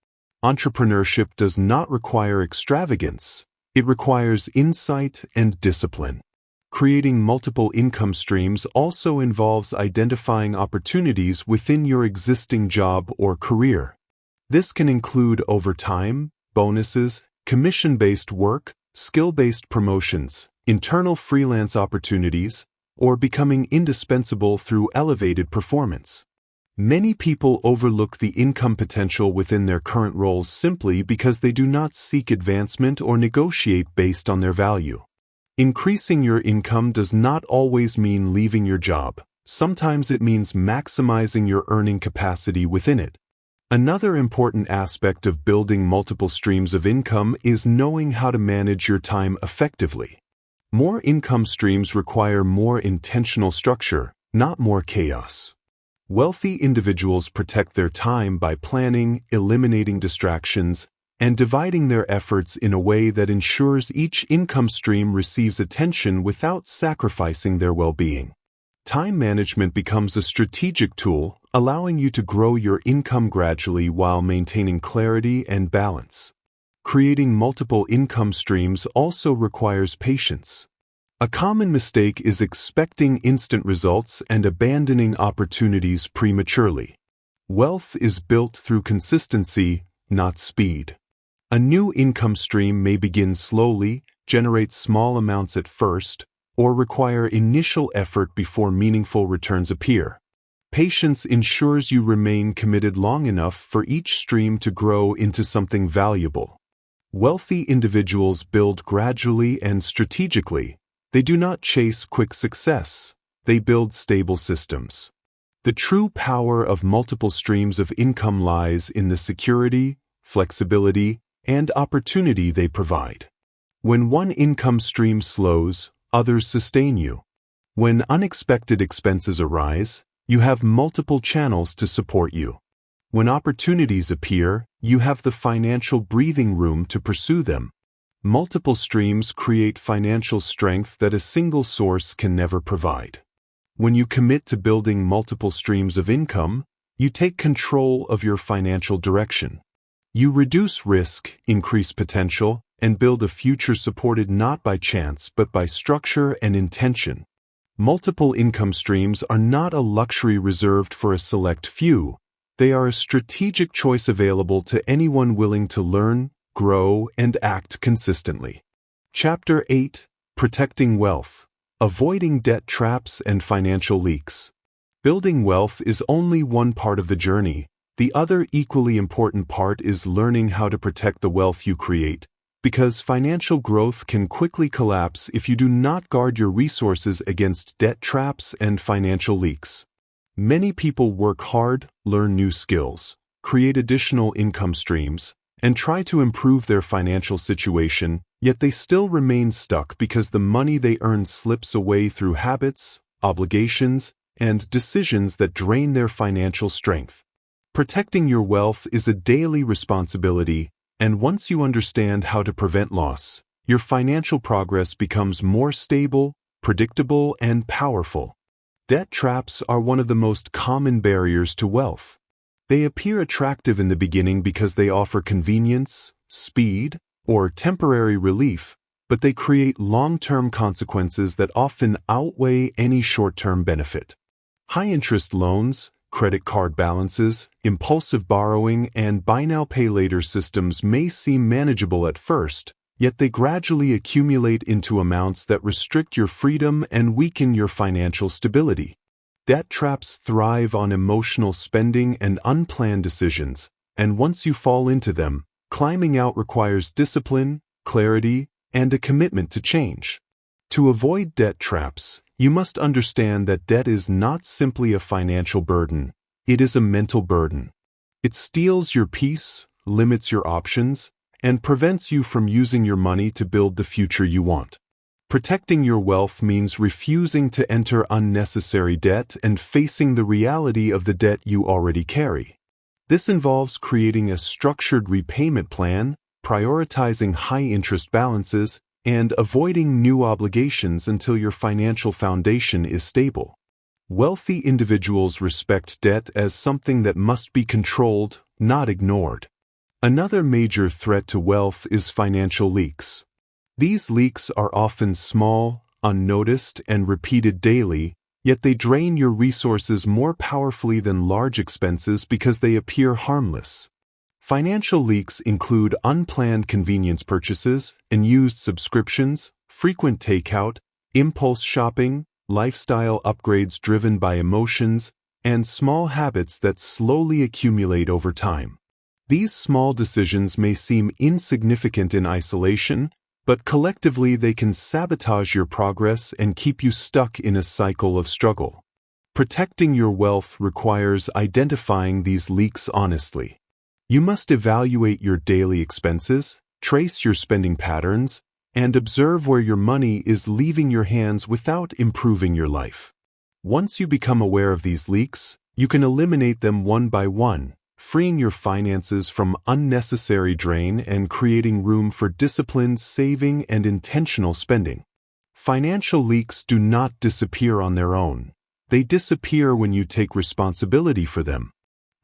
Entrepreneurship does not require extravagance. It requires insight and discipline. Creating multiple income streams also involves identifying opportunities within your existing job or career. This can include overtime, bonuses, commission-based work, skill-based promotions, internal freelance opportunities, or becoming indispensable through elevated performance. Many people overlook the income potential within their current roles simply because they do not seek advancement or negotiate based on their value. Increasing your income does not always mean leaving your job. sometimes it means maximizing your earning capacity within it. Another important aspect of building multiple streams of income is knowing how to manage your time effectively. More income streams require more intentional structure, not more chaos. Wealthy individuals protect their time by planning, eliminating distractions, and dividing their efforts in a way that ensures each income stream receives attention without sacrificing their well-being. Time management becomes a strategic tool, allowing you to grow your income gradually while maintaining clarity and balance. Creating multiple income streams also requires patience. A common mistake is expecting instant results and abandoning opportunities prematurely. Wealth is built through consistency, not speed. A new income stream may begin slowly, generate small amounts at first, or require initial effort before meaningful returns appear. Patience ensures you remain committed long enough for each stream to grow into something valuable. Wealthy individuals build gradually and strategically. They do not chase quick success. They build stable systems. The true power of multiple streams of income lies in the security, flexibility, and opportunity they provide. When one income stream slows, others sustain you. When unexpected expenses arise, you have multiple channels to support you. When opportunities appear, you have the financial breathing room to pursue them. Multiple streams create financial strength that a single source can never provide. When you commit to building multiple streams of income, you take control of your financial direction. You reduce risk, increase potential, and build a future supported not by chance but by structure and intention. Multiple income streams are not a luxury reserved for a select few. They are a strategic choice available to anyone willing to learn, grow, and act consistently. Chapter 8: Protecting Wealth. Avoiding Debt Traps and Financial Leaks. Building wealth is only one part of the journey. The other equally important part is learning how to protect the wealth you create, because financial growth can quickly collapse if you do not guard your resources against debt traps and financial leaks. Many people work hard, learn new skills, create additional income streams, and try to improve their financial situation, yet they still remain stuck because the money they earn slips away through habits, obligations, and decisions that drain their financial strength. Protecting your wealth is a daily responsibility, and once you understand how to prevent loss, your financial progress becomes more stable, predictable, and powerful. Debt traps are one of the most common barriers to wealth. They appear attractive in the beginning because they offer convenience, speed, or temporary relief, but they create long-term consequences that often outweigh any short-term benefit. High-interest loans, credit card balances, impulsive borrowing, and buy-now-pay-later systems may seem manageable at first, yet they gradually accumulate into amounts that restrict your freedom and weaken your financial stability. Debt traps thrive on emotional spending and unplanned decisions, and once you fall into them, climbing out requires discipline, clarity, and a commitment to change. To avoid debt traps, you must understand that debt is not simply a financial burden, it is a mental burden. It steals your peace, limits your options, and prevents you from using your money to build the future you want. Protecting your wealth means refusing to enter unnecessary debt and facing the reality of the debt you already carry. This involves creating a structured repayment plan, prioritizing high-interest balances, and avoiding new obligations until your financial foundation is stable. Wealthy individuals respect debt as something that must be controlled, not ignored. Another major threat to wealth is financial leaks. These leaks are often small, unnoticed, and repeated daily, yet they drain your resources more powerfully than large expenses because they appear harmless. Financial leaks include unplanned convenience purchases, unused subscriptions, frequent takeout, impulse shopping, lifestyle upgrades driven by emotions, and small habits that slowly accumulate over time. These small decisions may seem insignificant in isolation, but collectively they can sabotage your progress and keep you stuck in a cycle of struggle. Protecting your wealth requires identifying these leaks honestly. You must evaluate your daily expenses, trace your spending patterns, and observe where your money is leaving your hands without improving your life. Once you become aware of these leaks, you can eliminate them one by one, freeing your finances from unnecessary drain and creating room for disciplined saving and intentional spending. Financial leaks do not disappear on their own. They disappear when you take responsibility for them.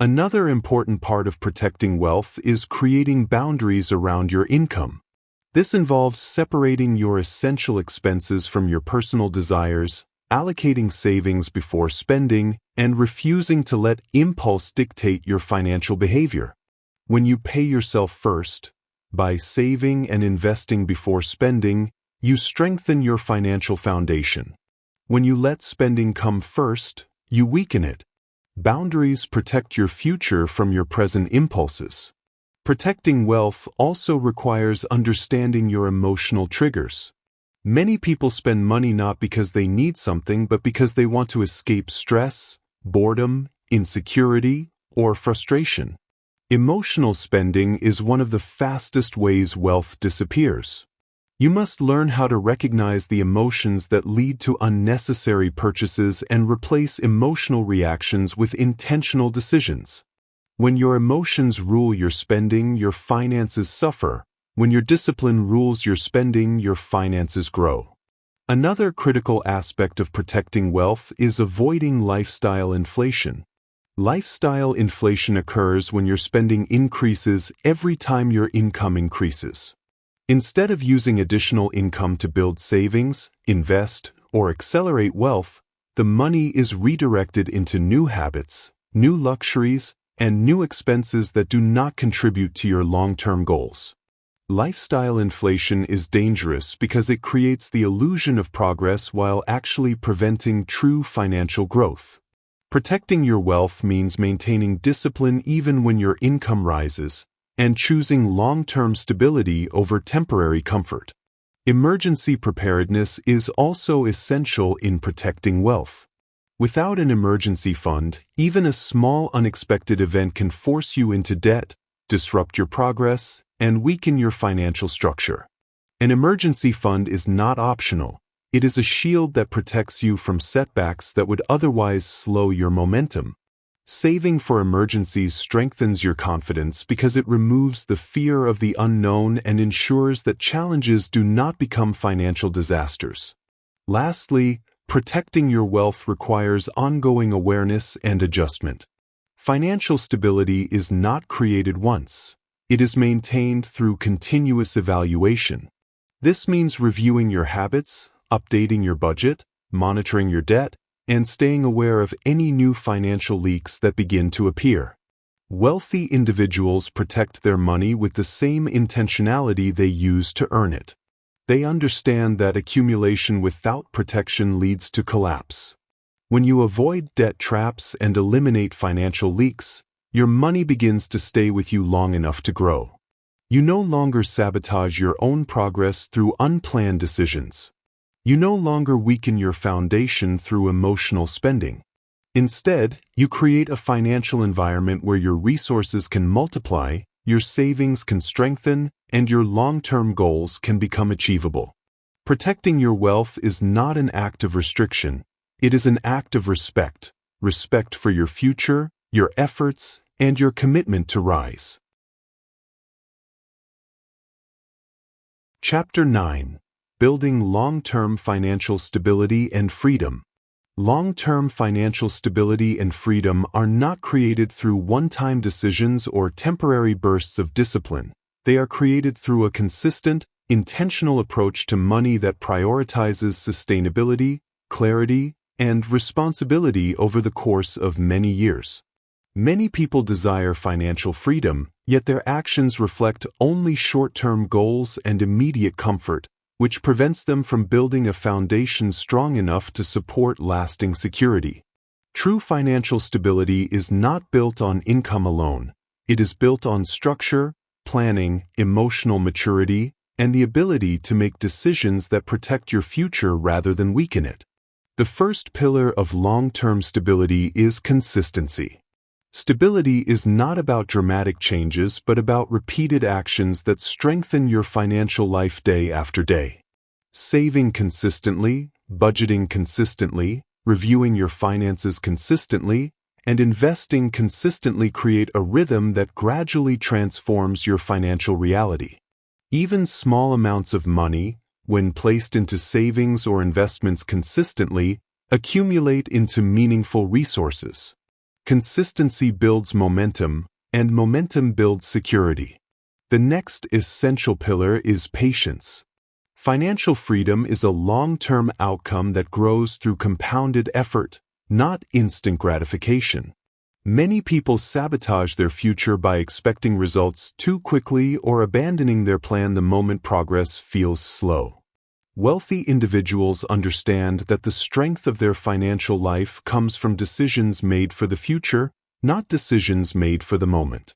Another important part of protecting wealth is creating boundaries around your income. This involves separating your essential expenses from your personal desires, allocating savings before spending, and refusing to let impulse dictate your financial behavior. When you pay yourself first, by saving and investing before spending, you strengthen your financial foundation. When you let spending come first, you weaken it. Boundaries protect your future from your present impulses. Protecting wealth also requires understanding your emotional triggers. Many people spend money not because they need something, but because they want to escape stress, boredom, insecurity, or frustration. Emotional spending is one of the fastest ways wealth disappears. You must learn how to recognize the emotions that lead to unnecessary purchases and replace emotional reactions with intentional decisions. When your emotions rule your spending, your finances suffer. When your discipline rules your spending, your finances grow. Another critical aspect of protecting wealth is avoiding lifestyle inflation. Lifestyle inflation occurs when your spending increases every time your income increases. Instead of using additional income to build savings, invest, or accelerate wealth, the money is redirected into new habits, new luxuries, and new expenses that do not contribute to your long-term goals. Lifestyle inflation is dangerous because it creates the illusion of progress while actually preventing true financial growth. Protecting your wealth means maintaining discipline even when your income rises, and choosing long-term stability over temporary comfort. Emergency preparedness is also essential in protecting wealth. Without an emergency fund, even a small unexpected event can force you into debt, disrupt your progress, and weaken your financial structure. An emergency fund is not optional. It is a shield that protects you from setbacks that would otherwise slow your momentum. Saving for emergencies strengthens your confidence because it removes the fear of the unknown and ensures that challenges do not become financial disasters. Lastly, protecting your wealth requires ongoing awareness and adjustment. Financial stability is not created once. It is maintained through continuous evaluation. This means reviewing your habits, updating your budget, monitoring your debt, and staying aware of any new financial leaks that begin to appear. Wealthy individuals protect their money with the same intentionality they use to earn it. They understand that accumulation without protection leads to collapse. When you avoid debt traps and eliminate financial leaks, your money begins to stay with you long enough to grow. You no longer sabotage your own progress through unplanned decisions. You no longer weaken your foundation through emotional spending. Instead, you create a financial environment where your resources can multiply, your savings can strengthen, and your long-term goals can become achievable. Protecting your wealth is not an act of restriction. It is an act of respect. Respect for your future, your efforts, and your commitment to rise. Chapter 9. Building long-term financial stability and freedom. Long-term financial stability and freedom are not created through one-time decisions or temporary bursts of discipline. They are created through a consistent, intentional approach to money that prioritizes sustainability, clarity, and responsibility over the course of many years. Many people desire financial freedom, yet their actions reflect only short-term goals and immediate comfort, which prevents them from building a foundation strong enough to support lasting security. True financial stability is not built on income alone. It is built on structure, planning, emotional maturity, and the ability to make decisions that protect your future rather than weaken it. The first pillar of long-term stability is consistency. Stability is not about dramatic changes, but about repeated actions that strengthen your financial life day after day. Saving consistently, budgeting consistently, reviewing your finances consistently, and investing consistently create a rhythm that gradually transforms your financial reality. Even small amounts of money, when placed into savings or investments consistently, accumulate into meaningful resources. Consistency builds momentum, and momentum builds security. The next essential pillar is patience. Financial freedom is a long-term outcome that grows through compounded effort, not instant gratification. Many people sabotage their future by expecting results too quickly or abandoning their plan the moment progress feels slow. Wealthy individuals understand that the strength of their financial life comes from decisions made for the future, not decisions made for the moment.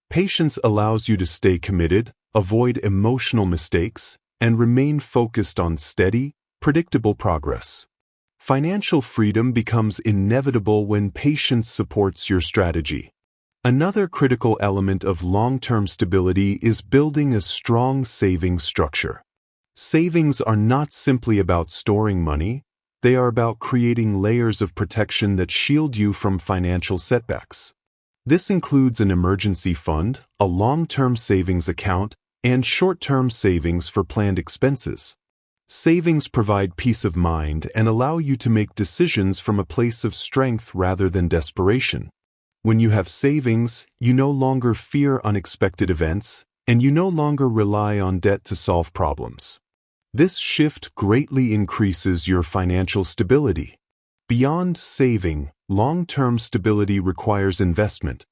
Patience allows you to stay committed, avoid emotional mistakes, and remain focused on steady, predictable progress. Financial freedom becomes inevitable when patience supports your strategy. Another critical element of long-term stability is building a strong savings structure. Savings are not simply about storing money, they are about creating layers of protection that shield you from financial setbacks. This includes an emergency fund, a long-term savings account, and short-term savings for planned expenses. Savings provide peace of mind and allow you to make decisions from a place of strength rather than desperation. When you have savings, you no longer fear unexpected events, and you no longer rely on debt to solve problems. This shift greatly increases your financial stability. Beyond saving, long-term stability requires investment.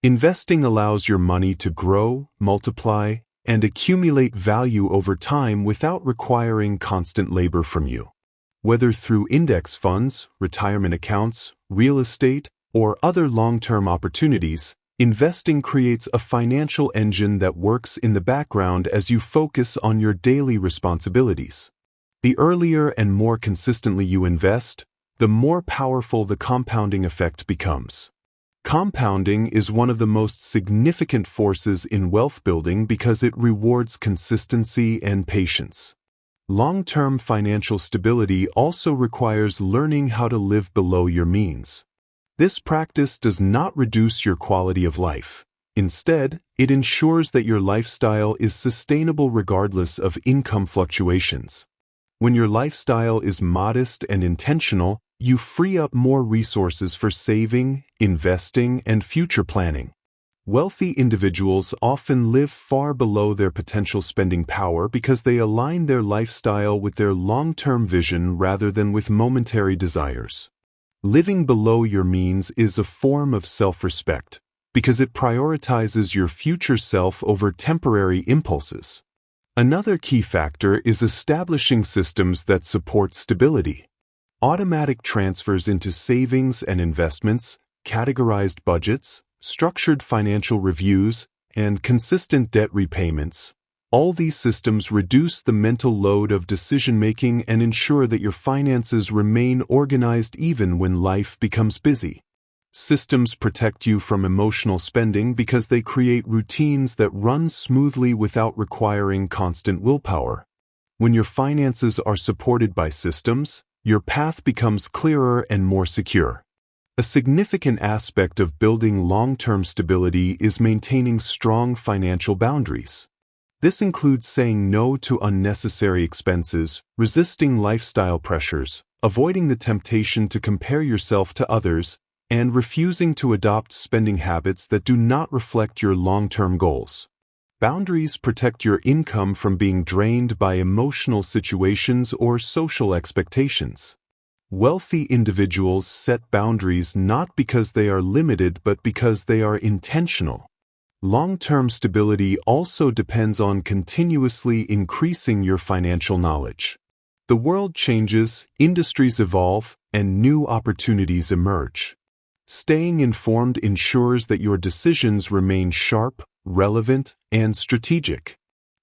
Investing allows your money to grow, multiply, and accumulate value over time without requiring constant labor from you. Whether through index funds, retirement accounts, real estate, or other long-term opportunities, investing creates a financial engine that works in the background as you focus on your daily responsibilities. The earlier and more consistently you invest, the more powerful the compounding effect becomes. Compounding is one of the most significant forces in wealth building because it rewards consistency and patience. Long-term financial stability also requires learning how to live below your means. This practice does not reduce your quality of life. Instead, it ensures that your lifestyle is sustainable regardless of income fluctuations. When your lifestyle is modest and intentional, you free up more resources for saving, investing, and future planning. Wealthy individuals often live far below their potential spending power because they align their lifestyle with their long-term vision rather than with momentary desires. Living below your means is a form of self-respect because it prioritizes your future self over temporary impulses. Another key factor is establishing systems that support stability. Automatic transfers into savings and investments, categorized budgets, structured financial reviews, and consistent debt repayments. All these systems reduce the mental load of decision-making and ensure that your finances remain organized even when life becomes busy. Systems protect you from emotional spending because they create routines that run smoothly without requiring constant willpower. When your finances are supported by systems, your path becomes clearer and more secure. A significant aspect of building long-term stability is maintaining strong financial boundaries. This includes saying no to unnecessary expenses, resisting lifestyle pressures, avoiding the temptation to compare yourself to others, and refusing to adopt spending habits that do not reflect your long-term goals. Boundaries protect your income from being drained by emotional situations or social expectations. Wealthy individuals set boundaries not because they are limited but because they are intentional. Long-term stability also depends on continuously increasing your financial knowledge. The world changes, industries evolve, and new opportunities emerge. Staying informed ensures that your decisions remain sharp, relevant, and strategic.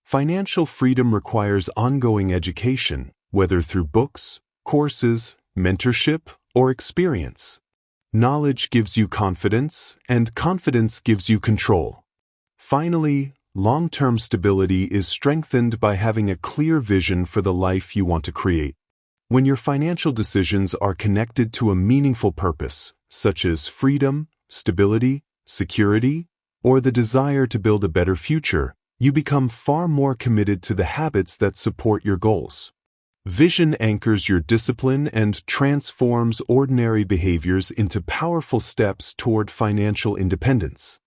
Financial freedom requires ongoing education, whether through books, courses, mentorship, or experience. Knowledge gives you confidence, and confidence gives you control. Finally, long-term stability is strengthened by having a clear vision for the life you want to create. When your financial decisions are connected to a meaningful purpose, such as freedom, stability, security, or the desire to build a better future, you become far more committed to the habits that support your goals. Vision anchors your discipline and transforms ordinary behaviors into powerful steps toward financial independence.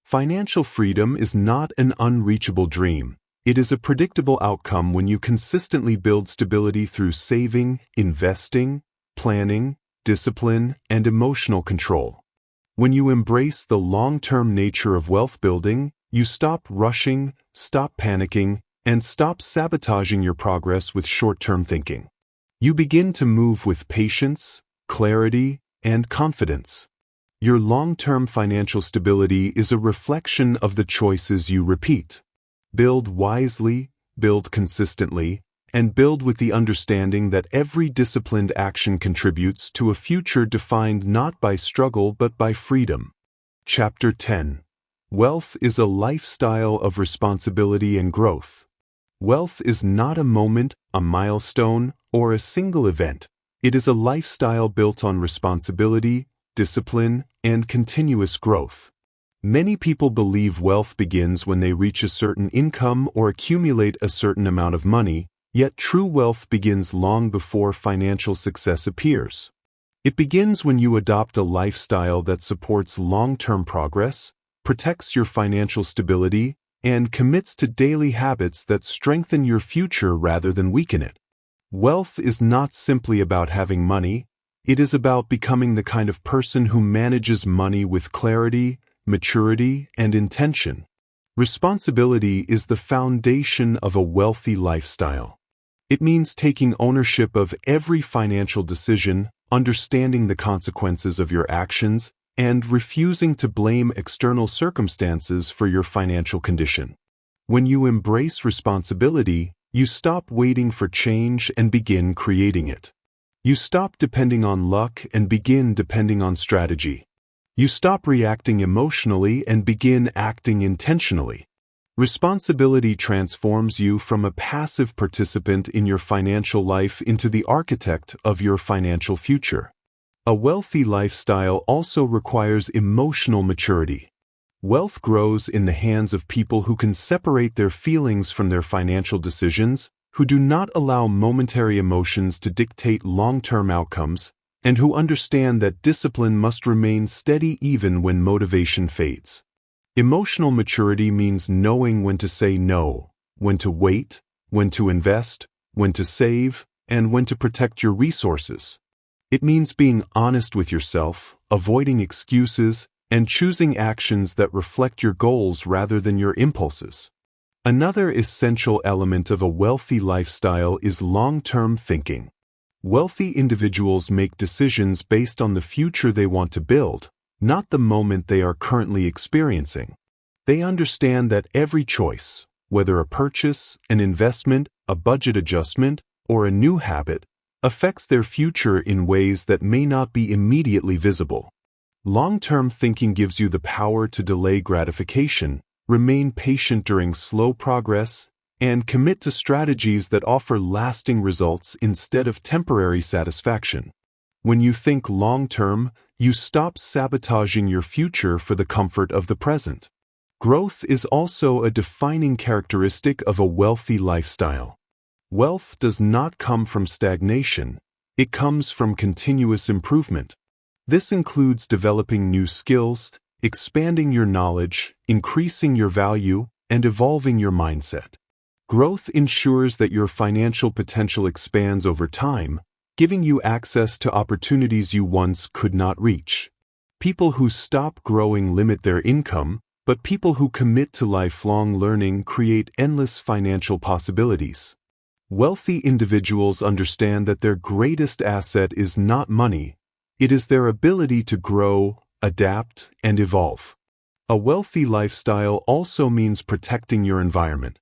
Financial freedom is not an unreachable dream. It is a predictable outcome when you consistently build stability through saving, investing, planning, discipline, and emotional control. When you embrace the long-term nature of wealth building, you stop rushing, stop panicking, and stop sabotaging your progress with short-term thinking. You begin to move with patience, clarity, and confidence. Your long-term financial stability is a reflection of the choices you repeat. Build wisely, build consistently, and build with the understanding that every disciplined action contributes to a future defined not by struggle but by freedom. Chapter 10. Wealth is a lifestyle of responsibility and growth. Wealth is not a moment, a milestone, or a single event. It is a lifestyle built on responsibility, discipline, and continuous growth. Many people believe wealth begins when they reach a certain income or accumulate a certain amount of money, yet true wealth begins long before financial success appears. It begins when you adopt a lifestyle that supports long-term progress, protects your financial stability, and commits to daily habits that strengthen your future rather than weaken it. Wealth is not simply about having money. It is about becoming the kind of person who manages money with clarity, maturity, and intention. Responsibility is the foundation of a wealthy lifestyle. It means taking ownership of every financial decision, understanding the consequences of your actions, and refusing to blame external circumstances for your financial condition. When you embrace responsibility, you stop waiting for change and begin creating it. You stop depending on luck and begin depending on strategy. You stop reacting emotionally and begin acting intentionally. Responsibility transforms you from a passive participant in your financial life into the architect of your financial future. A wealthy lifestyle also requires emotional maturity. Wealth grows in the hands of people who can separate their feelings from their financial decisions, who do not allow momentary emotions to dictate long-term outcomes, and who understand that discipline must remain steady even when motivation fades. Emotional maturity means knowing when to say no, when to wait, when to invest, when to save, and when to protect your resources. It means being honest with yourself, avoiding excuses, and choosing actions that reflect your goals rather than your impulses. Another essential element of a wealthy lifestyle is long-term thinking. Wealthy individuals make decisions based on the future they want to build, not the moment they are currently experiencing. They understand that every choice, whether a purchase, an investment, a budget adjustment, or a new habit, affects their future in ways that may not be immediately visible. Long-term thinking gives you the power to delay gratification, remain patient during slow progress, and commit to strategies that offer lasting results instead of temporary satisfaction. When you think long-term, you stop sabotaging your future for the comfort of the present. Growth is also a defining characteristic of a wealthy lifestyle. Wealth does not come from stagnation, it comes from continuous improvement. This includes developing new skills, expanding your knowledge, increasing your value, and evolving your mindset. Growth ensures that your financial potential expands over time, giving you access to opportunities you once could not reach. People who stop growing limit their income, but people who commit to lifelong learning create endless financial possibilities. Wealthy individuals understand that their greatest asset is not money, it is their ability to grow, adapt, and evolve. A wealthy lifestyle also means protecting your environment.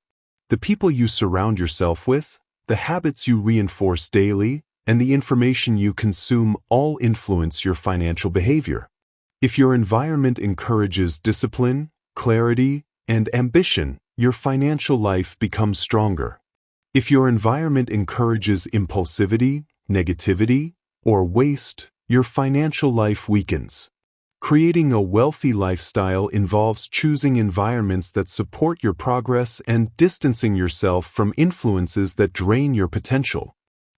The people you surround yourself with, the habits you reinforce daily, and the information you consume all influence your financial behavior. If your environment encourages discipline, clarity, and ambition, your financial life becomes stronger. If your environment encourages impulsivity, negativity, or waste, your financial life weakens. Creating a wealthy lifestyle involves choosing environments that support your progress and distancing yourself from influences that drain your potential.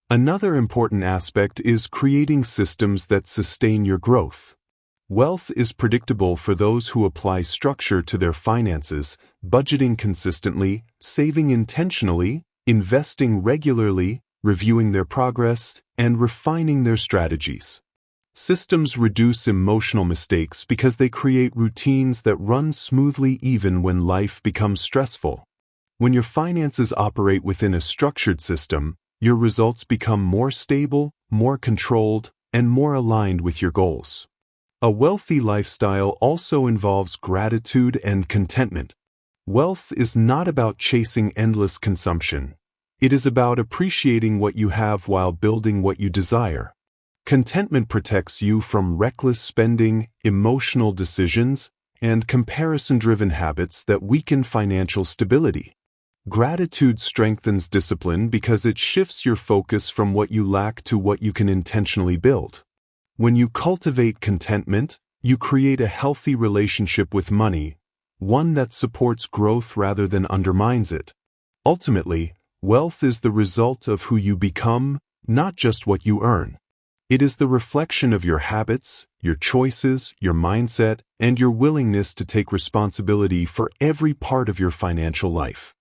Another important aspect is creating systems that sustain your growth. Wealth is predictable for those who apply structure to their finances, budgeting consistently, saving intentionally, investing regularly, reviewing their progress, and refining their strategies. Systems reduce emotional mistakes because they create routines that run smoothly even when life becomes stressful. When your finances operate within a structured system, your results become more stable, more controlled, and more aligned with your goals. A wealthy lifestyle also involves gratitude and contentment. Wealth is not about chasing endless consumption. It is about appreciating what you have while building what you desire. Contentment protects you from reckless spending, emotional decisions, and comparison-driven habits that weaken financial stability. Gratitude strengthens discipline because it shifts your focus from what you lack to what you can intentionally build. When you cultivate contentment, you create a healthy relationship with money, one that supports growth rather than undermines it. Ultimately, wealth is the result of who you become, not just what you earn. It is the reflection of your habits, your choices, your mindset, and your willingness to take responsibility for every part of your financial life.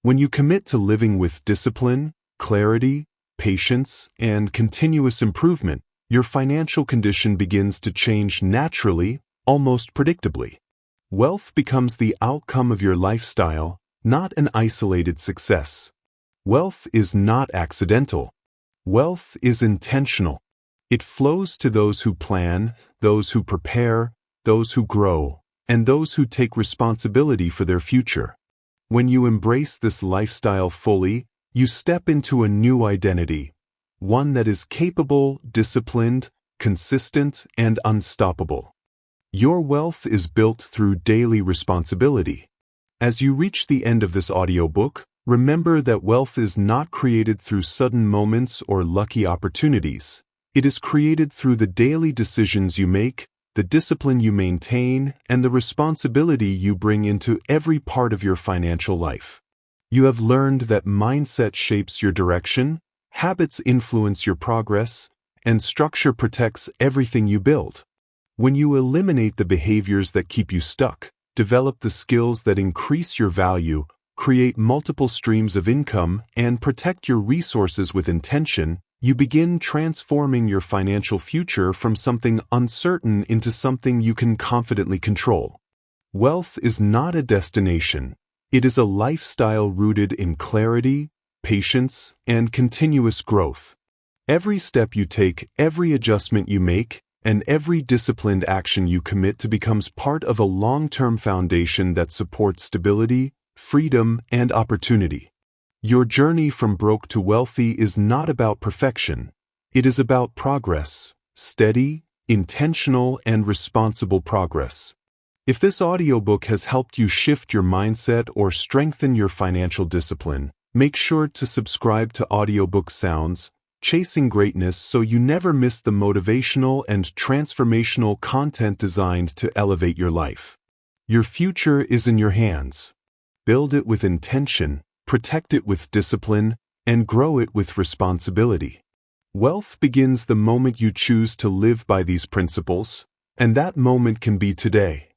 When you commit to living with discipline, clarity, patience, and continuous improvement, your financial condition begins to change naturally, almost predictably. Wealth becomes the outcome of your lifestyle, not an isolated success. Wealth is not accidental. Wealth is intentional. It flows to those who plan, those who prepare, those who grow, and those who take responsibility for their future. When you embrace this lifestyle fully, you step into a new identity, one that is capable, disciplined, consistent, and unstoppable. Your wealth is built through daily responsibility. As you reach the end of this audiobook, remember that wealth is not created through sudden moments or lucky opportunities. It is created through the daily decisions you make, the discipline you maintain, and the responsibility you bring into every part of your financial life. You have learned that mindset shapes your direction, habits influence your progress, and structure protects everything you build. When you eliminate the behaviors that keep you stuck, develop the skills that increase your value, create multiple streams of income, and protect your resources with intention, you begin transforming your financial future from something uncertain into something you can confidently control. Wealth is not a destination. It is a lifestyle rooted in clarity, patience, and continuous growth. Every step you take, every adjustment you make, and every disciplined action you commit to becomes part of a long-term foundation that supports stability, freedom, and opportunity. Your journey from broke to wealthy is not about perfection. It is about progress, steady, intentional, and responsible progress. If this audiobook has helped you shift your mindset or strengthen your financial discipline, make sure to subscribe to Audiobook Soundz, Chasing Greatness, so you never miss the motivational and transformational content designed to elevate your life. Your future is in your hands. Build it with intention, protect it with discipline, and grow it with responsibility. Wealth begins the moment you choose to live by these principles, and that moment can be today.